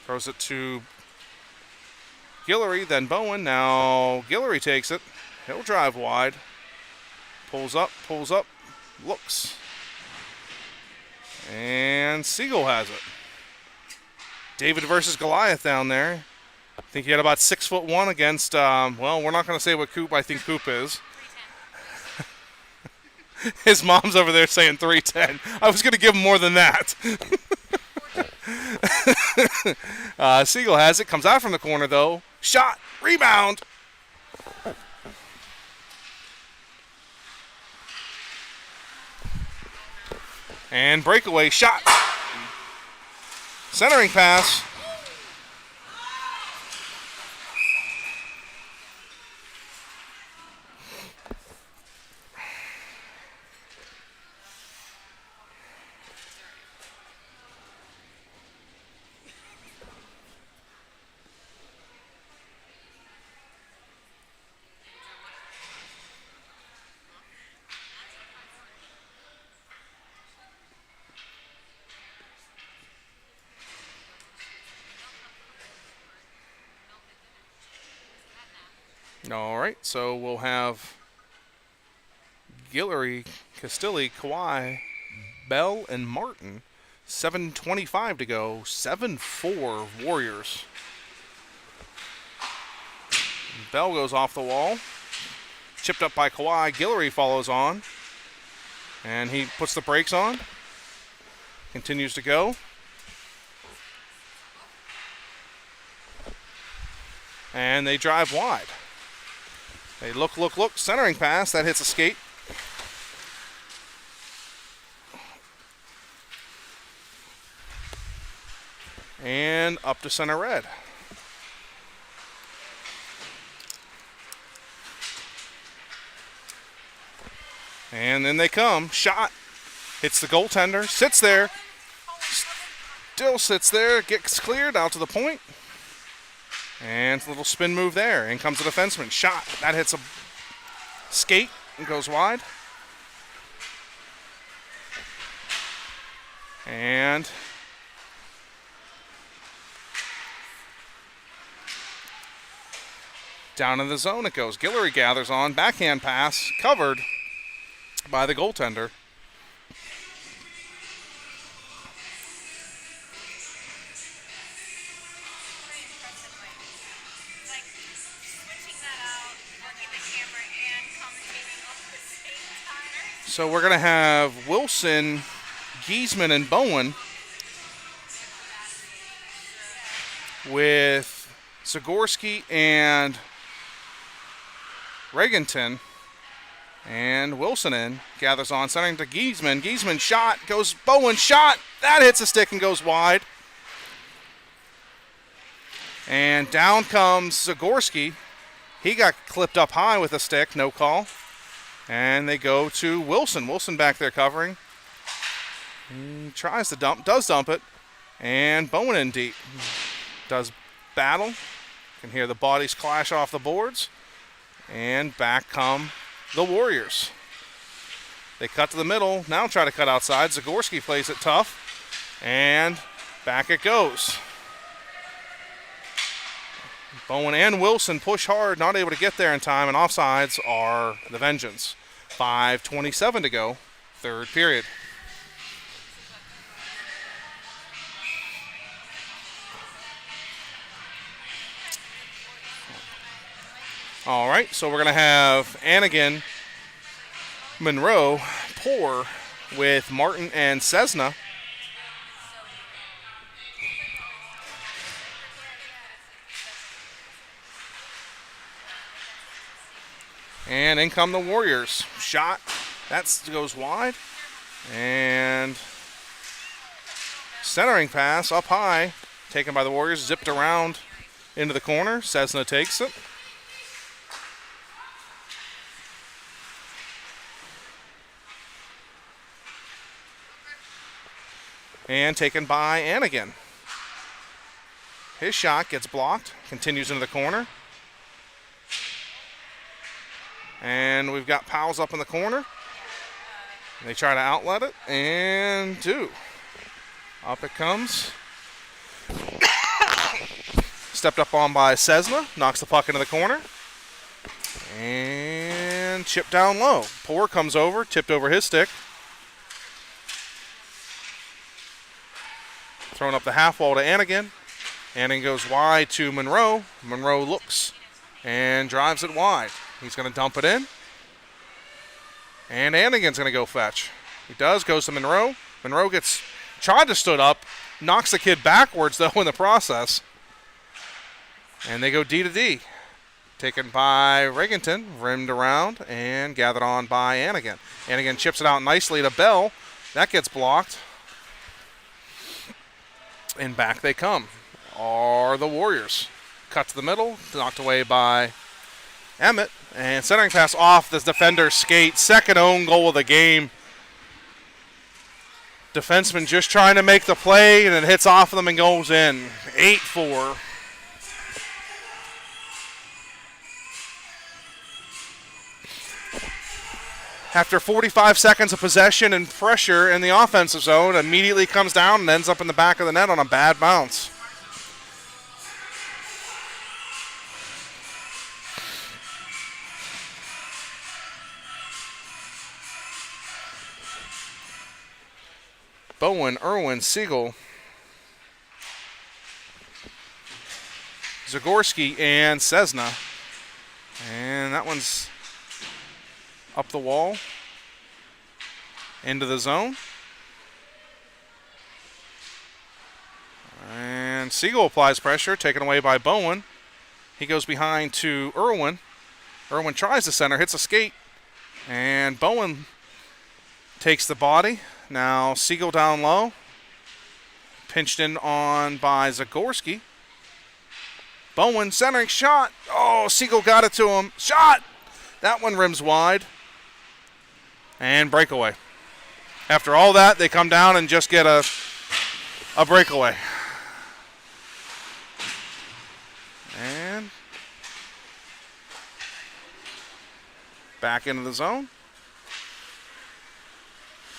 Throws it to Guillory, then Bowen. Now Guillory takes it. He'll drive wide. Pulls up, looks. And Siegel has it. David versus Goliath down there. I think he had about 6'1" against, well, we're not going to say what Coop I think Coop is. His mom's over there saying 310. I was going to give him more than that. Siegel has it. Comes out from the corner, though. Shot. Rebound. And breakaway shot. Centering pass. All right, so we'll have Guillory, Castilli, Kawhi, Bell, and Martin. 7:25 to go. 7-4 Warriors. Bell goes off the wall. Chipped up by Kawhi. Guillory follows on. And he puts the brakes on. Continues to go. And they drive wide. They look. Centering pass. That hits a skate. And up to center red. And then they come. Shot. Hits the goaltender. Sits there. Still sits there. Gets cleared out to the point. And a little spin move there. In comes the defenseman. Shot. That hits a skate and goes wide. And down in the zone it goes. Guillory gathers on. Backhand pass. Covered by the goaltender. So we're going to have Wilson, Giesman, and Bowen with Zagorski and Regenton. And Wilson in, gathers on, sending to Giesman. Giesman shot, goes Bowen, shot. That hits a stick and goes wide. And down comes Zagorski. He got clipped up high with a stick, no call. And they go to Wilson. Wilson back there covering. He tries to dump, does dump it. And Bowen in deep. Does battle. Can hear the bodies clash off the boards. And back come the Warriors. They cut to the middle. Now try to cut outside. Zagorski plays it tough. And back it goes. Bowen and Wilson push hard, not able to get there in time, and offsides are the Vengeance. 5:27 to go, third period. All right, so we're going to have Anigan, Monroe, Poor with Martin and Cessna. And in come the Warriors. Shot. That goes wide. And centering pass up high. Taken by the Warriors. Zipped around into the corner. Cessna takes it. And taken by Anigan. His shot gets blocked. Continues into the corner. And we've got Powell's up in the corner. They try to outlet it, and do. Up it comes. Stepped up on by Cessna. Knocks the puck into the corner. And chipped down low. Poor comes over. Tipped over his stick. Thrown up the half wall to Anigan. Anigan goes wide to Monroe. Monroe looks and drives it wide. He's going to dump it in. And Anigan's going to go fetch. He does, goes to Monroe. Monroe tried to stood up, knocks the kid backwards, though, in the process. And they go D to D. Taken by Regenton, rimmed around, and gathered on by Anigan. Anigan chips it out nicely to Bell. That gets blocked. And back they come. Are the Warriors. Cut to the middle, knocked away by Emmett. And centering pass off the defender's skate. Second own goal of the game. Defenseman just trying to make the play, and it hits off of them and goes in. 8-4. After 45 seconds of possession and pressure in the offensive zone, immediately comes down and ends up in the back of the net on a bad bounce. Bowen, Irwin, Siegel, Zagorski, and Cessna. And that one's up the wall, into the zone. And Siegel applies pressure, taken away by Bowen. He goes behind to Irwin. Irwin tries to center, hits a skate, and Bowen takes the body. Now Siegel down low. Pinched in on by Zagorski. Bowen centering shot. Oh, Siegel got it to him. Shot! That one rims wide. And breakaway. After all that, they come down and just get a breakaway. And back into the zone.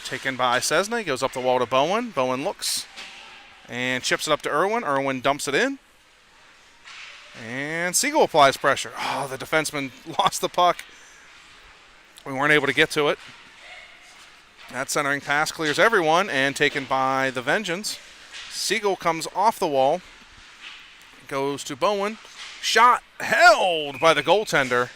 Taken by Cessna. He goes up the wall to Bowen. Bowen looks and chips it up to Irwin. Irwin dumps it in. And Siegel applies pressure. Oh, the defenseman lost the puck. We weren't able to get to it. That centering pass clears everyone and taken by the Vengeance. Siegel comes off the wall. Goes to Bowen. Shot held by the goaltender.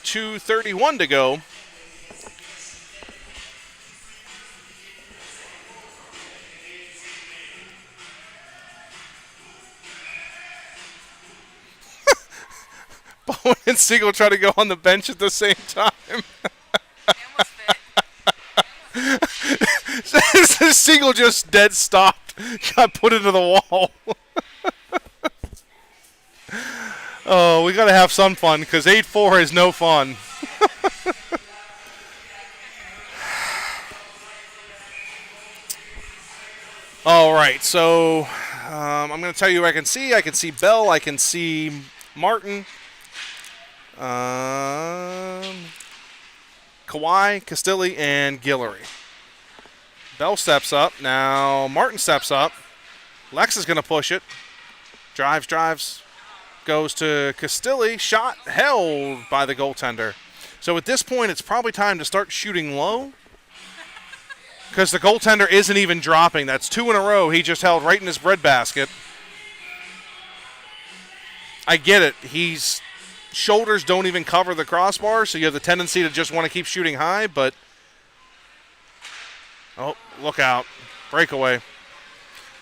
.231 to go. Bowen and Siegel try to go on the bench at the same time. Siegel just dead stopped. Got put into the wall. Oh, we got to have some fun because 8-4 is no fun. All right, so I'm going to tell you who I can see. I can see Bell. I can see Martin. Kawhi, Castilli, and Guillory. Bell steps up. Now Martin steps up. Lex is going to push it. Drives. Goes to Castilli. Shot held by the goaltender. So at this point, it's probably time to start shooting low because the goaltender isn't even dropping. That's 2 in a row. He just held right in his breadbasket. I get it. His shoulders don't even cover the crossbar, so you have the tendency to just want to keep shooting high, but oh, look out. Breakaway.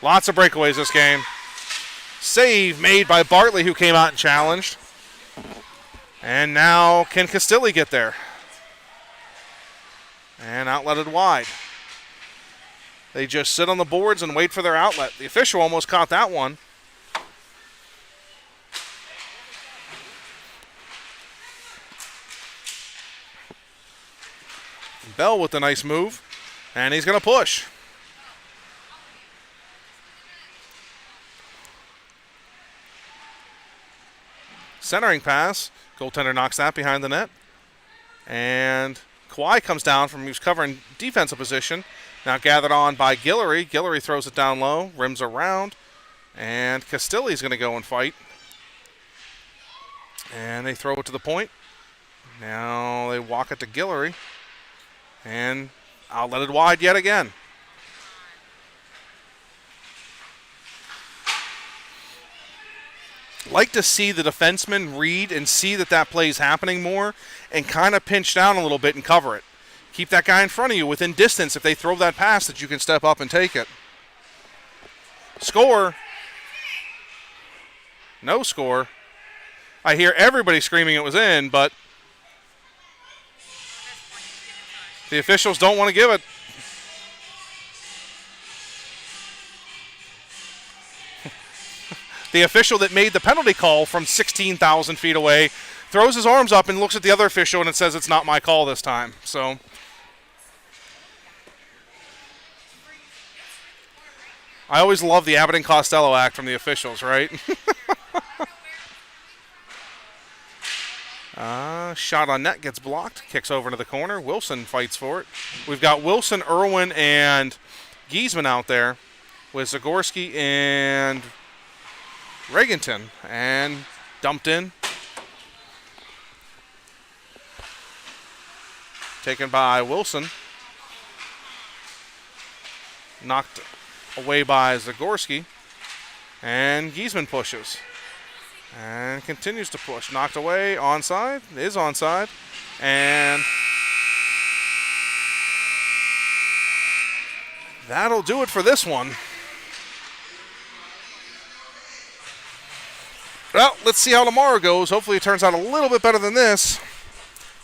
Lots of breakaways this game. Save made by Bartley, who came out and challenged. And now can Castilli get there? And outletted wide. They just sit on the boards and wait for their outlet. The official almost caught that one. Bell with the nice move. And he's going to push. Centering pass. Goaltender knocks that behind the net. And Kawhi comes down from, he was covering defensive position. Now gathered on by Guillory. Guillory throws it down low, rims around, and Castilli's going to go and fight. And they throw it to the point. Now they walk it to Guillory, and outletted wide yet again. Like to see the defenseman read and see that that play is happening more and kind of pinch down a little bit and cover it. Keep that guy in front of you within distance if they throw that pass that you can step up and take it. Score. No score. I hear everybody screaming it was in, but the officials don't want to give it. The official that made the penalty call from 16,000 feet away throws his arms up and looks at the other official and it says it's not my call this time. So I always love the Abbott and Costello act from the officials, right? Shot on net gets blocked, kicks over into the corner. Wilson fights for it. We've got Wilson, Irwin, and Giesman out there with Zagorski and Regenton, and dumped in. Taken by Wilson. Knocked away by Zagorski. And Giesman pushes. And continues to push. Knocked away. Onside. Is onside. And that'll do it for this one. Well, let's see how tomorrow goes. Hopefully it turns out a little bit better than this.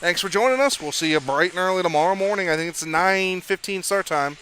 Thanks for joining us. We'll see you bright and early tomorrow morning. I think it's a 9:15 start time.